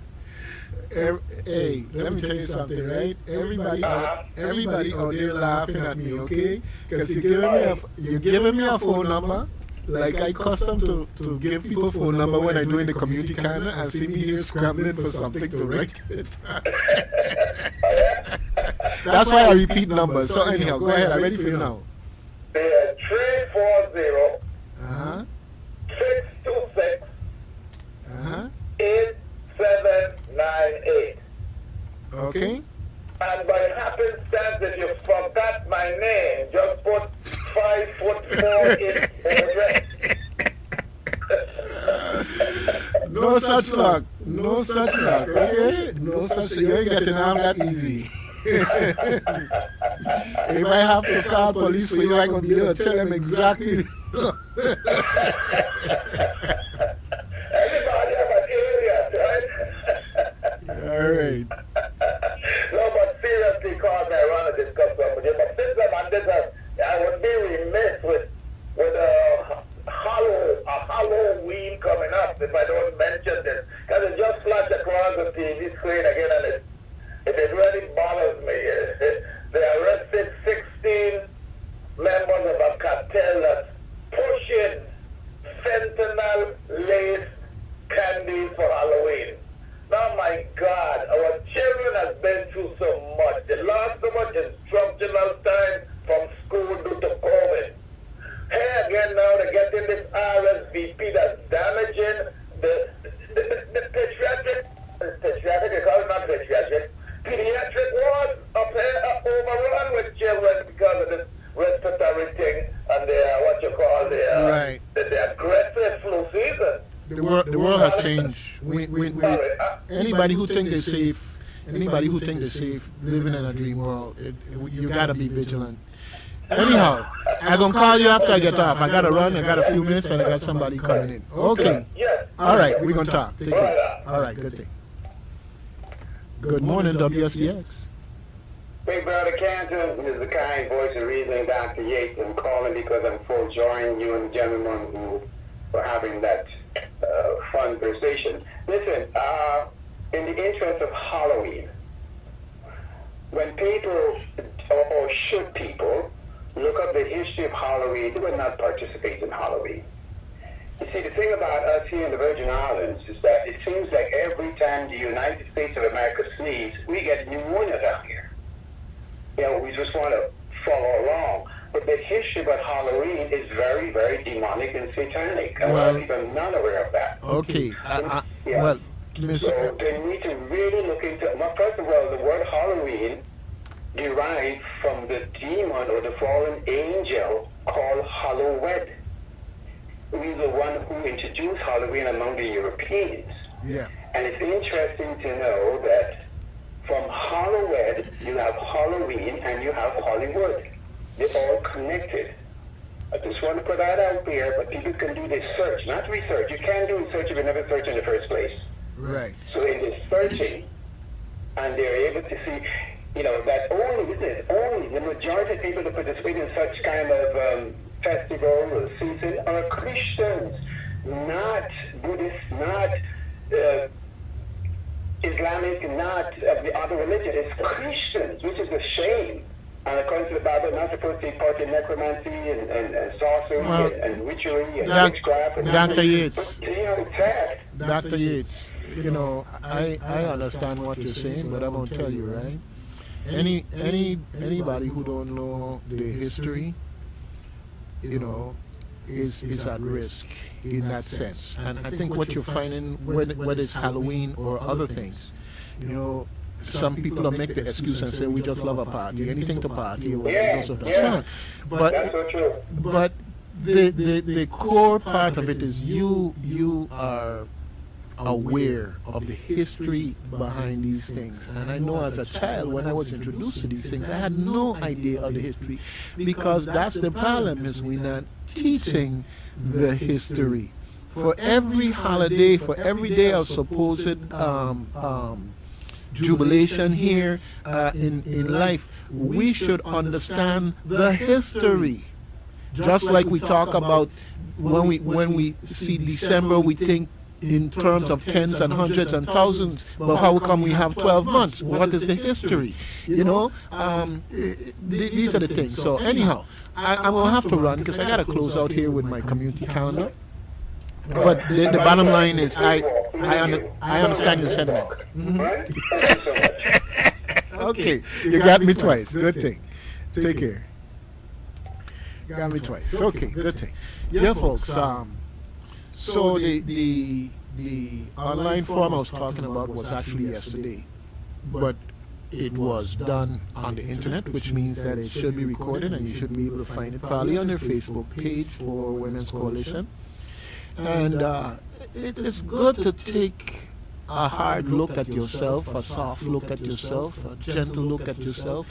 Hey, let me tell you something, right? Everybody out there laughing at me, okay? Because you're giving me a phone number, like I custom to give people phone number when I do in the community corner, and see me here scrambling for something to write it. That's why I repeat numbers. So anyhow, go ahead. I'm ready for you now. 340 Uh-huh. 626 Uh-huh. 8798. Okay. And by happenstance, if you forgot my name, just put 5'4" in the No such luck. No such luck. Okay? No such. You ain't getting out that easy. If I have to call police for you, I'm going to be able to tell them exactly. Everybody have an alias, right? All right. No, but seriously, call me. I want to discuss something with you. But since I'm on this, I would be remiss with a Halloween coming up if I don't mention this. Because it just flashed across the TV screen again, and it really bothers me. They arrested 16 members of a cartel that's pushing fentanyl-laced candies for Halloween. Now, my God, our children have been through so much. They lost so much instructional time from school due to COVID. Here again now, they're getting this RSVP that's damaging the pediatric, they call it not pediatric wards up here are overrun with children because of this respiratory thing and the aggressive flu season. The world has changed. Anybody who think they're safe, living in a dream world, you gotta be vigilant. Anyhow, I'm gonna call you after I get off. I gotta run. I got a few minutes, and I got somebody coming in. Okay. Yes. All right, we're gonna talk. Take care. All right, good thing. Good morning, WSTX. Big Brother Canton, this is the kind voice of reasoning, Dr. Yates. I'm calling because I'm full joining you and the gentleman who were having that fun conversation. Listen, in the interest of Halloween, when people, or should people, look up the history of Halloween, they would not participate in Halloween. You see, the thing about us here in the Virgin Islands is that it seems like every time the United States of America sneeze, we get pneumonia down here. We just want to follow along. But the history about Halloween is very, very demonic and satanic. And a lot of people are not aware of that. Okay. So they need to really look into it. Well, first of all, the word Halloween derived from the demon or the fallen angel called Hallowed. He's the one who introduced Halloween among the Europeans. Yeah. And it's interesting to know that from Hallowed, you have Halloween and you have Hollywood. They're all connected. I just want to put that out there, but people can do this search, not research. You can't do research if you never search in the first place. Right. So in this searching, and they're able to see, that only the majority of people that participate in such kind of festival or season are Christians, not Buddhists, not Islamic, not of the other religion. It's Christians, which is a shame. And according to the Bible, not supposed to be part in necromancy and sorcery and witchery and witchcraft. Dr. Yates. You know, it's sad. Dr. Yates, I understand what you're saying, but I'm gonna tell you, right? Anybody who don't know the history, is at risk in that sense. And I think what you're finding, whether it's Halloween or other things, some people will make the excuse and say we just love a party, anything to party or whatever. But that's so true. But the core part of it is you are aware of the history behind these things. And I know as a child, when I was introduced to these things, I had no idea of the history, because that's the problem, is we're not teaching the history. For every holiday, for every day of supposed jubilation here in life, we should understand the history. Just like we talk about when we see December, we think in terms of tens and hundreds and thousands, but how come we have 12 months? What is the history? These are the things. So anyhow, I'm going to have to run because I got to close out here with my community calendar. But the bottom line is I understand your sentiment. Okay, you got me twice. Good thing. Take care. You got me twice. Okay, good thing. Yeah, folks. So the online form I was talking about was actually yesterday, but it was done on the internet, which means that it should be recorded and you should be able to find it probably on their Facebook page for Women's Coalition. And it is good to take a hard look at yourself, a soft look at yourself, a gentle look at yourself,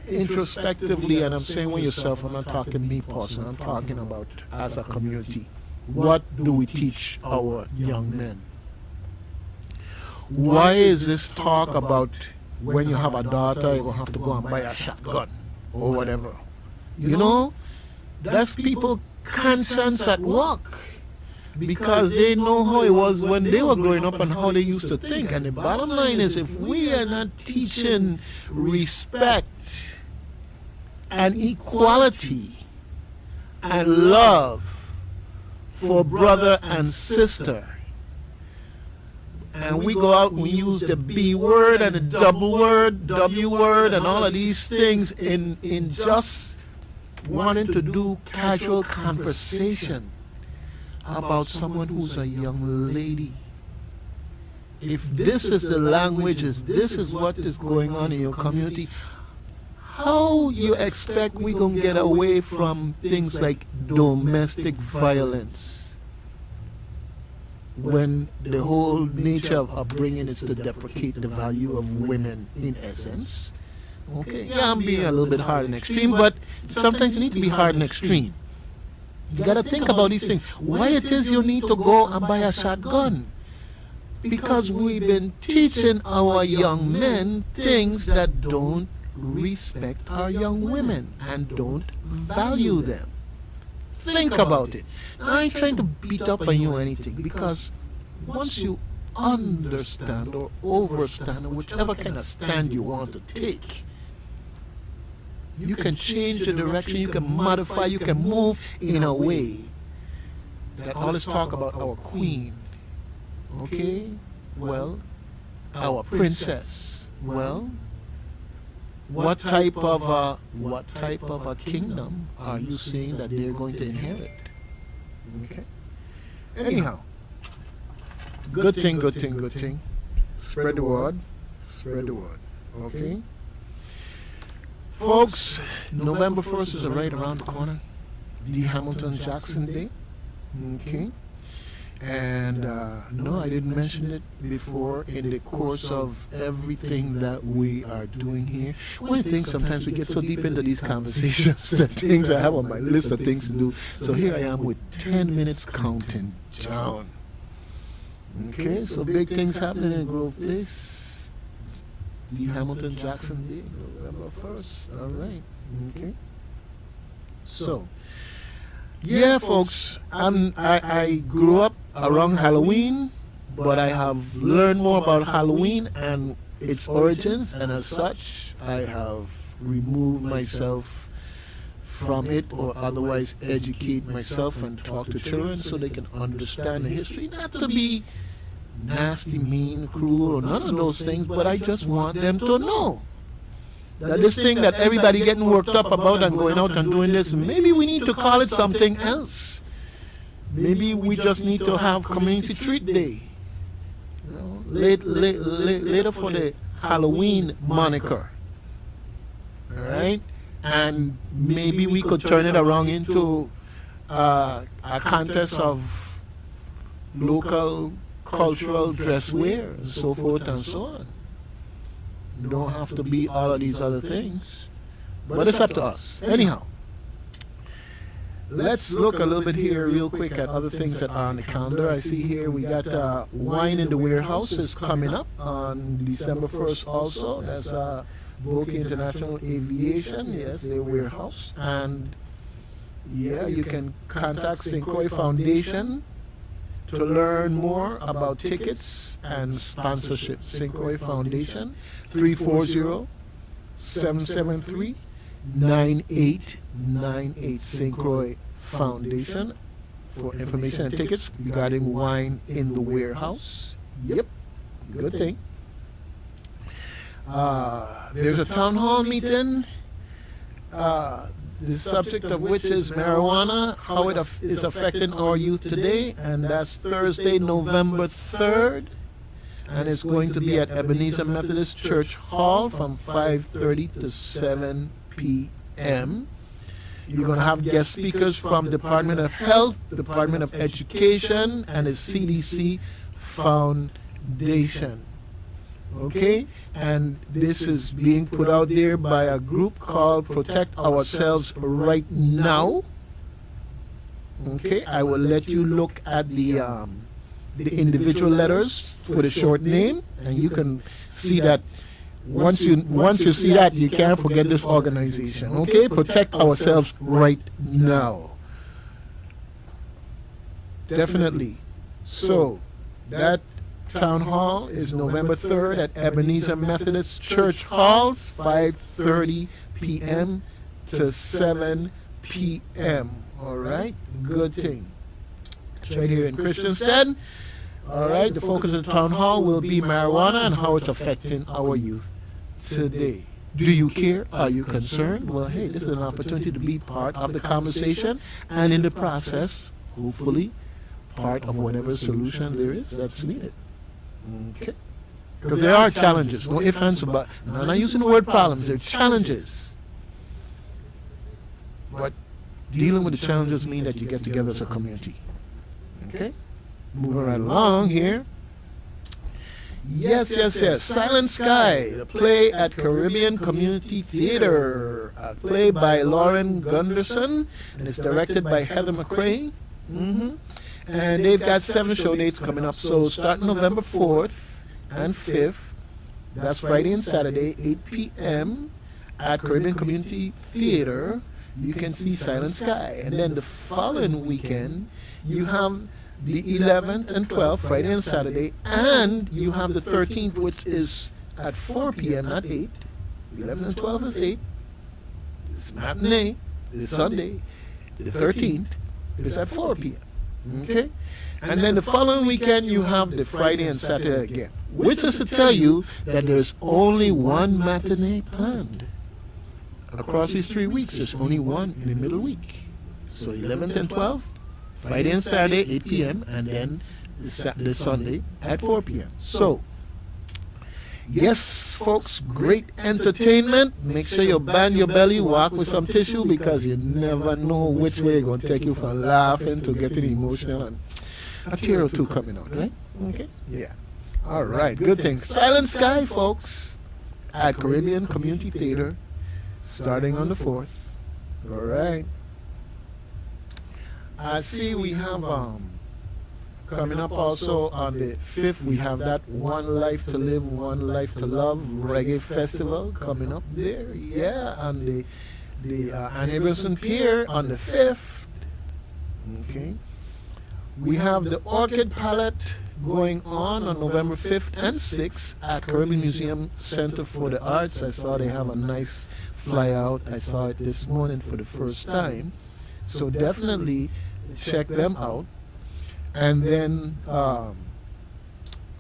introspectively. And I'm saying when yourself, I'm not talking me person, I'm talking about as a community. What do we teach our young men? Why is this talk about when you have a daughter, you're going to have to go and buy a shotgun or whatever? That's people conscience at work, because they know how it was when they were growing up and how they used to think. And the bottom line is, if we are not teaching respect and equality and love for brother and sister, and we go out and we use the B word and the double word, W word, and all of these things in just wanting to do casual conversation about someone who's a young lady. If this is the language, if this is what is going on in your community, how you expect we gonna get away from things like domestic violence when the whole nature of upbringing is to deprecate the value of women in essence? Okay, yeah, I'm being a little bit hard and extreme, but sometimes you need to be hard and extreme. You got to think about these things. Why it is you need to go and buy a shotgun? Because we've been teaching our young men things that don't respect our young women and don't value them. Think about it. I ain't trying to beat up on you or anything, because once you understand or overstand, or whichever kind of stand you want to take, you can change the direction, you can modify, you can move in a way that all this talk about our queen, okay, well, our princess, well, what type of a kingdom are you saying that they're going to inherit? Okay. Anyhow, good thing. Spread the word. Okay. Folks, November 1st is right around the corner. The Hamilton Jackson Day. Okay. And no, I didn't mention it before in the course of everything that we are doing here. One thing, sometimes we get so deep into these conversations that things I have on my list of things to do. So here I am with 10 minutes counting down. Okay, so big things happening in Grove Place. The Hamilton Jackson Day, November 1st. All right. Okay. So, yeah, folks, I grew up around Halloween, but I have learned more about Halloween and its origins, and as such, I have remove myself from it or otherwise educate myself and talk to children so they can understand the history. Not to be nasty, mean, cruel, or none of those things, but I just want them to know that this thing that everybody getting worked up about and going out and doing this, maybe we need to call it something else. Maybe we just need to have community treat day. You know, later for the Halloween moniker. All right? And maybe we could turn it around into a contest of local cultural dress wear and so forth and so on. You don't have to be all of these other things, but it's up to us. Anyhow, let's look a little bit here real quick at other things that are on the calendar. I see here we got Wine in the Warehouse is coming up on December 1st also. That's Boca International Aviation, yes, their warehouse. And yeah, you can contact St. Croix Foundation to learn more about tickets and sponsorship. St. Croix Foundation, 340-773-9898. St. Croix Foundation for information and tickets regarding Wine in the Warehouse. Yep, good thing. There's a town hall meeting, the subject of which is marijuana, how it is affecting our youth today, and that's Thursday, November 3rd, and it's going to be at Ebenezer Methodist Church Hall from 5:30 to 7 p.m. You're going to have guest speakers from Department of Health, Department of Education, and the CDC Foundation. Okay, and this is being put out there by a group called Protect Ourselves Right Now. Okay, I will let you look at the individual letters for the short name, and you can see that once you see that, you can't forget this organization. Okay, Protect Ourselves Right Now. Definitely. So that Town Hall is November 3rd at Ebenezer Methodist Church Halls, 5:30 p.m. to 7 p.m. All right, good thing. It's right here in Christiansted. All right, the focus of the town hall will be marijuana and how it's affecting our youth today. Do you care? Are you concerned? Well, hey, this is an opportunity to be part of the conversation and in the process, hopefully, part of whatever solution there is that's needed. Okay. Because there are challenges. No ifs, ands, or buts. I'm not using the word problems. There are challenges. But dealing with the challenges mean that you get together as a community. Okay. Moving right along here. Yes. Silent Sky, the play at Caribbean Community Theater. A play by Lauren Gunderson, and it's directed by Heather McCrae. And they've got 7 show dates coming up. So starting November 4th and 5th, that's Friday and Saturday, 8 p.m. at Caribbean Community Theater, you can see Silent Sky. And then the following weekend, you have the 11th and 12th, Friday and Saturday, and you have the 13th, which is at 4 p.m., not 8. 11th and 12th is 8. It's matinee, it's Sunday. The 13th is at 4 p.m. Okay? And then the following weekend, you have the Friday and Saturday again, which is to tell you that there's only one matinee planned. Across these 3 weeks, there's only one in the middle week. So 11th and 12th, Friday and Saturday, 8 p.m., and then the Sunday at 4 p.m. So, yes, folks, great entertainment. Make sure you band your belly, walk with some tissue, because you never know which way it's going to take you from laughing to getting emotional, and a tear or two coming out, right? Okay? Yeah. All right, good thing. Silent Sky, folks, at Caribbean Community Theater, starting on the 4th. All right. I see we have coming up also on the 5th, we have that One Life to Live, One Life to Love Reggae Festival coming up there. Yeah, on the Annie Wilson Pier on the 5th. Okay. We have the Orchid Palette going on November 5th and 6th at Caribbean Museum Center for the Arts. I saw they have a nice flyout. I saw it this morning for the first time. So definitely check them out. And then on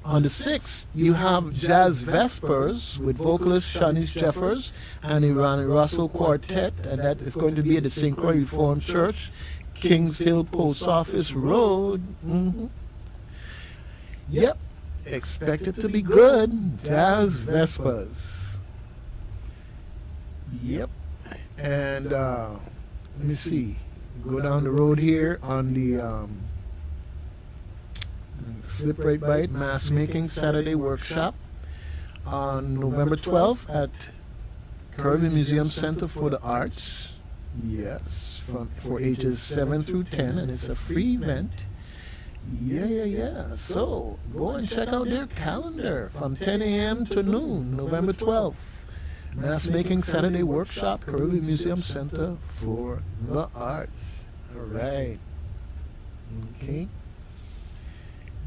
the 6th, you have Jazz Vespers with vocalist Shanice Jeffers and the Ronnie Russell Quartet, and that is going to be at the St. Croix Reformed Church, Kings Hill Post Office Road. Yep, expect it to be good. Jazz Vespers. Yep, and let me see. Go down the road here on the Slip Right by It Mass Making Saturday Workshop on November 12th at Caribbean Museum Center for the Arts. Yes, for ages 7 through 10, and it's a free event. Yeah. So go and check out their calendar from 10 a.m. to noon, November 12th. Mass Making Saturday Workshop, Caribbean Museum Center for the Arts. All right. Okay.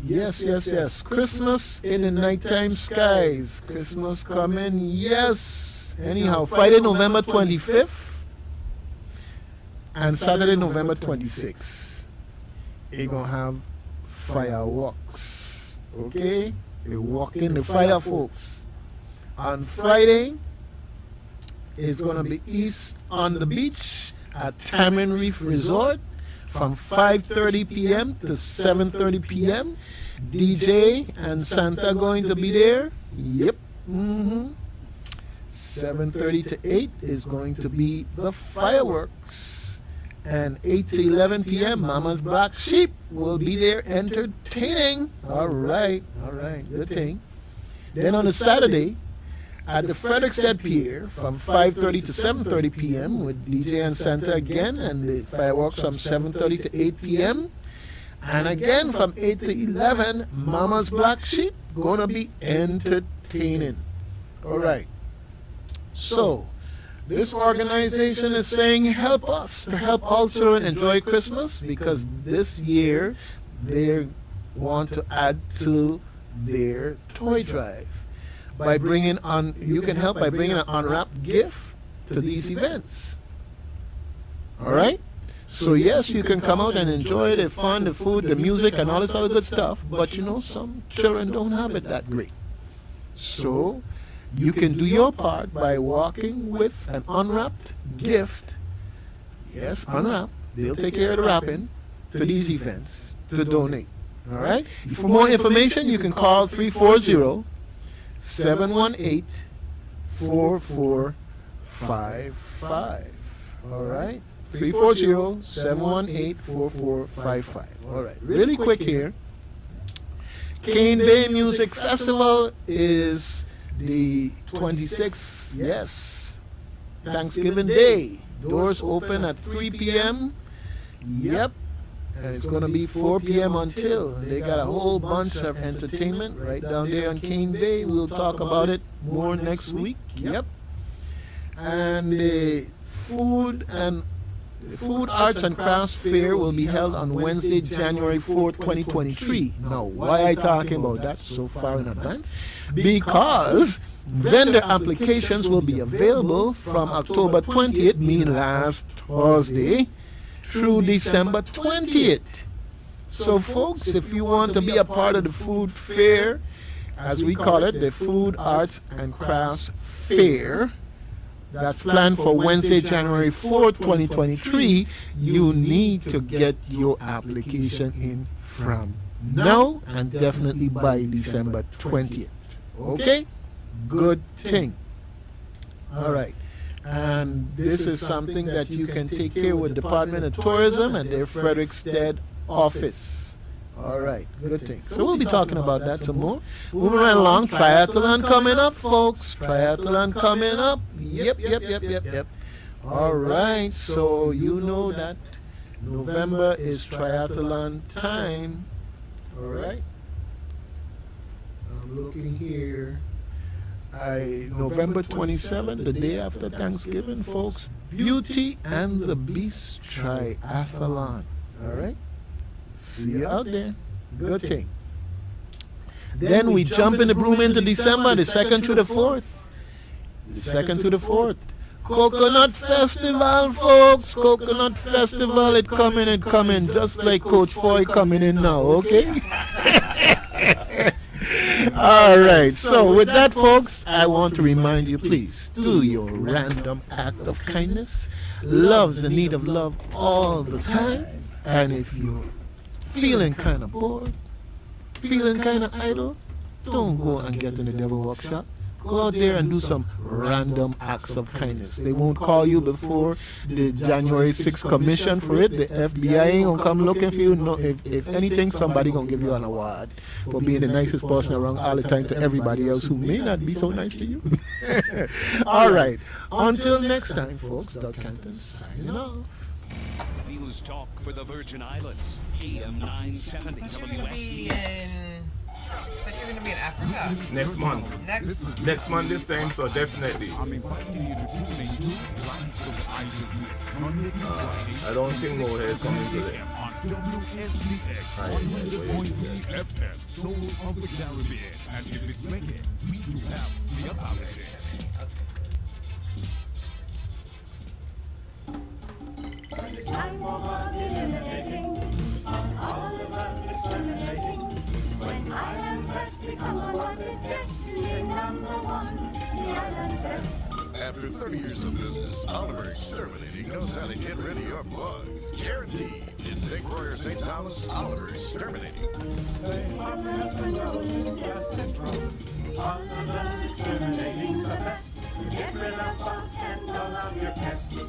Yes. Christmas in the nighttime skies. Christmas coming. Yes. Anyhow, Friday, November 25th and Saturday, November 26th. You're going to have fireworks. Okay? You're walking the fire, folks. On Friday, it's going to be East on the Beach at Tamarind Reef Resort from 5:30 p.m. to 7:30 p.m. DJ and Santa going to be there. Yep. 7:30 to 8 is going to be the fireworks. And 8 to 11 p.m. Mama's Black Sheep will be there entertaining. All right. Good thing. Then on a Saturday, at the Frederickstead Pier from 5:30 to 7:30 p.m. with DJ and Santa again, and the fireworks from 7:30 to 8 p.m. And again from 8 to 11, Mama's Black Sheep gonna be entertaining. All right. So this organization is saying help us to help all children enjoy Christmas, because this year they want to add to their toy drive. By bringing on, you can help by bringing an unwrapped gift to these events. All right? So yes, you can come out and enjoy the fun, the food, the music, and all this other good stuff, but some children don't have it that great. So you can do your part by walking with an unwrapped gift. Yes, unwrapped. They'll take care of the wrapping to these events to donate. All right? For more information, you can call 340-718-4455. All right? 340-718-4455. All right. Really quick here. Cane Bay Music Festival is the 26th, yes, Thanksgiving Day. Doors open at 3 p.m. Yep. And it's going to be 4 p.m. until. They got a whole bunch of entertainment right down there on Cane Bay. We'll talk about it more next week. Yep. And the Food, Arts, and Crafts Fair will be held on Wednesday, January 4th, 2023. Now, why am I talking about that so far in advance? Because vendor applications will be available from October 20th, meaning last Thursday, through December 20th. So folks, if you want to be a part of the food fair, as we call it, the Food, Arts, and Crafts Fair, that's planned for Wednesday, January 4th, 2023, you need to get your application in from now and definitely by December 20th. Okay? Good thing. All right. And this is something that you can take care with Department of Tourism and their Frederickstead office. All right, good thing. So we'll be talking about that some more. Moving right along, triathlon coming up, folks. Triathlon coming up. Yep. All right, so you know that November is triathlon time. All right. I'm looking here. November 27th, the day after Thanksgiving, folks, Beauty and the Beast Triathlon. All right? See you out there. Good thing. Then we jump in the broom into December, the 2nd to the 4th. The 2nd to the 4th. Coconut Festival, folks. Coconut Festival, it coming, just like Coach Foy coming in now, okay? All right, so with that, folks, I want to remind you, please, do your random act of kindness. Love's in need of love all the time. And if you're feeling kind of bored, feeling kind of idle, don't go and get in the devil workshop. Go out there and do some random acts of kindness. They won't call you before the January 6th commission for it. The FBI ain't gonna come looking for you. No, if anything, somebody gonna give you an award for being the nicest person around all the time to everybody else who may not be so nice to you. All right. Until next time, folks, Doug Canton signing off. News Talk for the Virgin Islands, AM 970 WSTX. But you're going to be in Africa. Next month. Next month this time, so definitely. I'm inviting you to tune in to Rise of Righteousness, Monday to Friday. I don't think more head coming today. On WSTX 100.3 FM, Soul of the Caribbean. And if it's reggae, we do have the authority. It's time for bargain imitating, all about exterminating. When island pests become unwanted guests, we're number one, the island test. After 30 years of business, Oliver Exterminating knows how to get rid of your bugs. Guaranteed. In St. Croix or St. Thomas, Oliver Exterminating. Partners controlling pest control. Oliver Exterminating's the best. Get rid of bugs and all of your pests.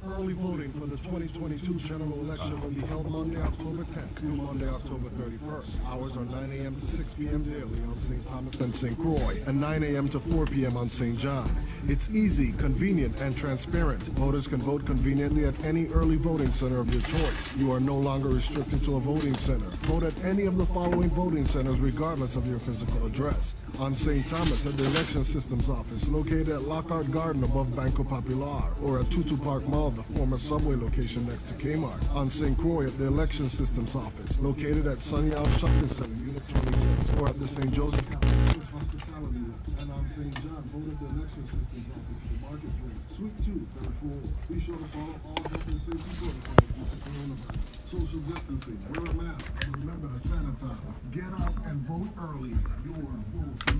Early voting for the 2022 general election will be held Monday, October 10th through Monday, October 31st. Hours are 9 a.m. to 6 p.m. daily on St. Thomas and St. Croix, and 9 a.m. to 4 p.m. on St. John. It's easy, convenient, and transparent. Voters can vote conveniently at any early voting center of your choice. You are no longer restricted to a voting center. Vote at any of the following voting centers regardless of your physical address. On St. Thomas at the Election Systems Office, located at Lockhart Garden above Banco Popular, or at Tutu Park Mall, the former subway location next to Kmart. On St. Croix at the Election Systems Office, located at Sunny Isle Shopping Center, Unit 26, or at the St. Joseph Hospitality Lot. And on St. John, vote at the Election Systems Office in the Marketplace, Suite 2, 3rd floor. Be sure to follow all health and safety protocols due to coronavirus. Social distancing, wear a mask, and remember to sanitize. Get out and vote early. Your vote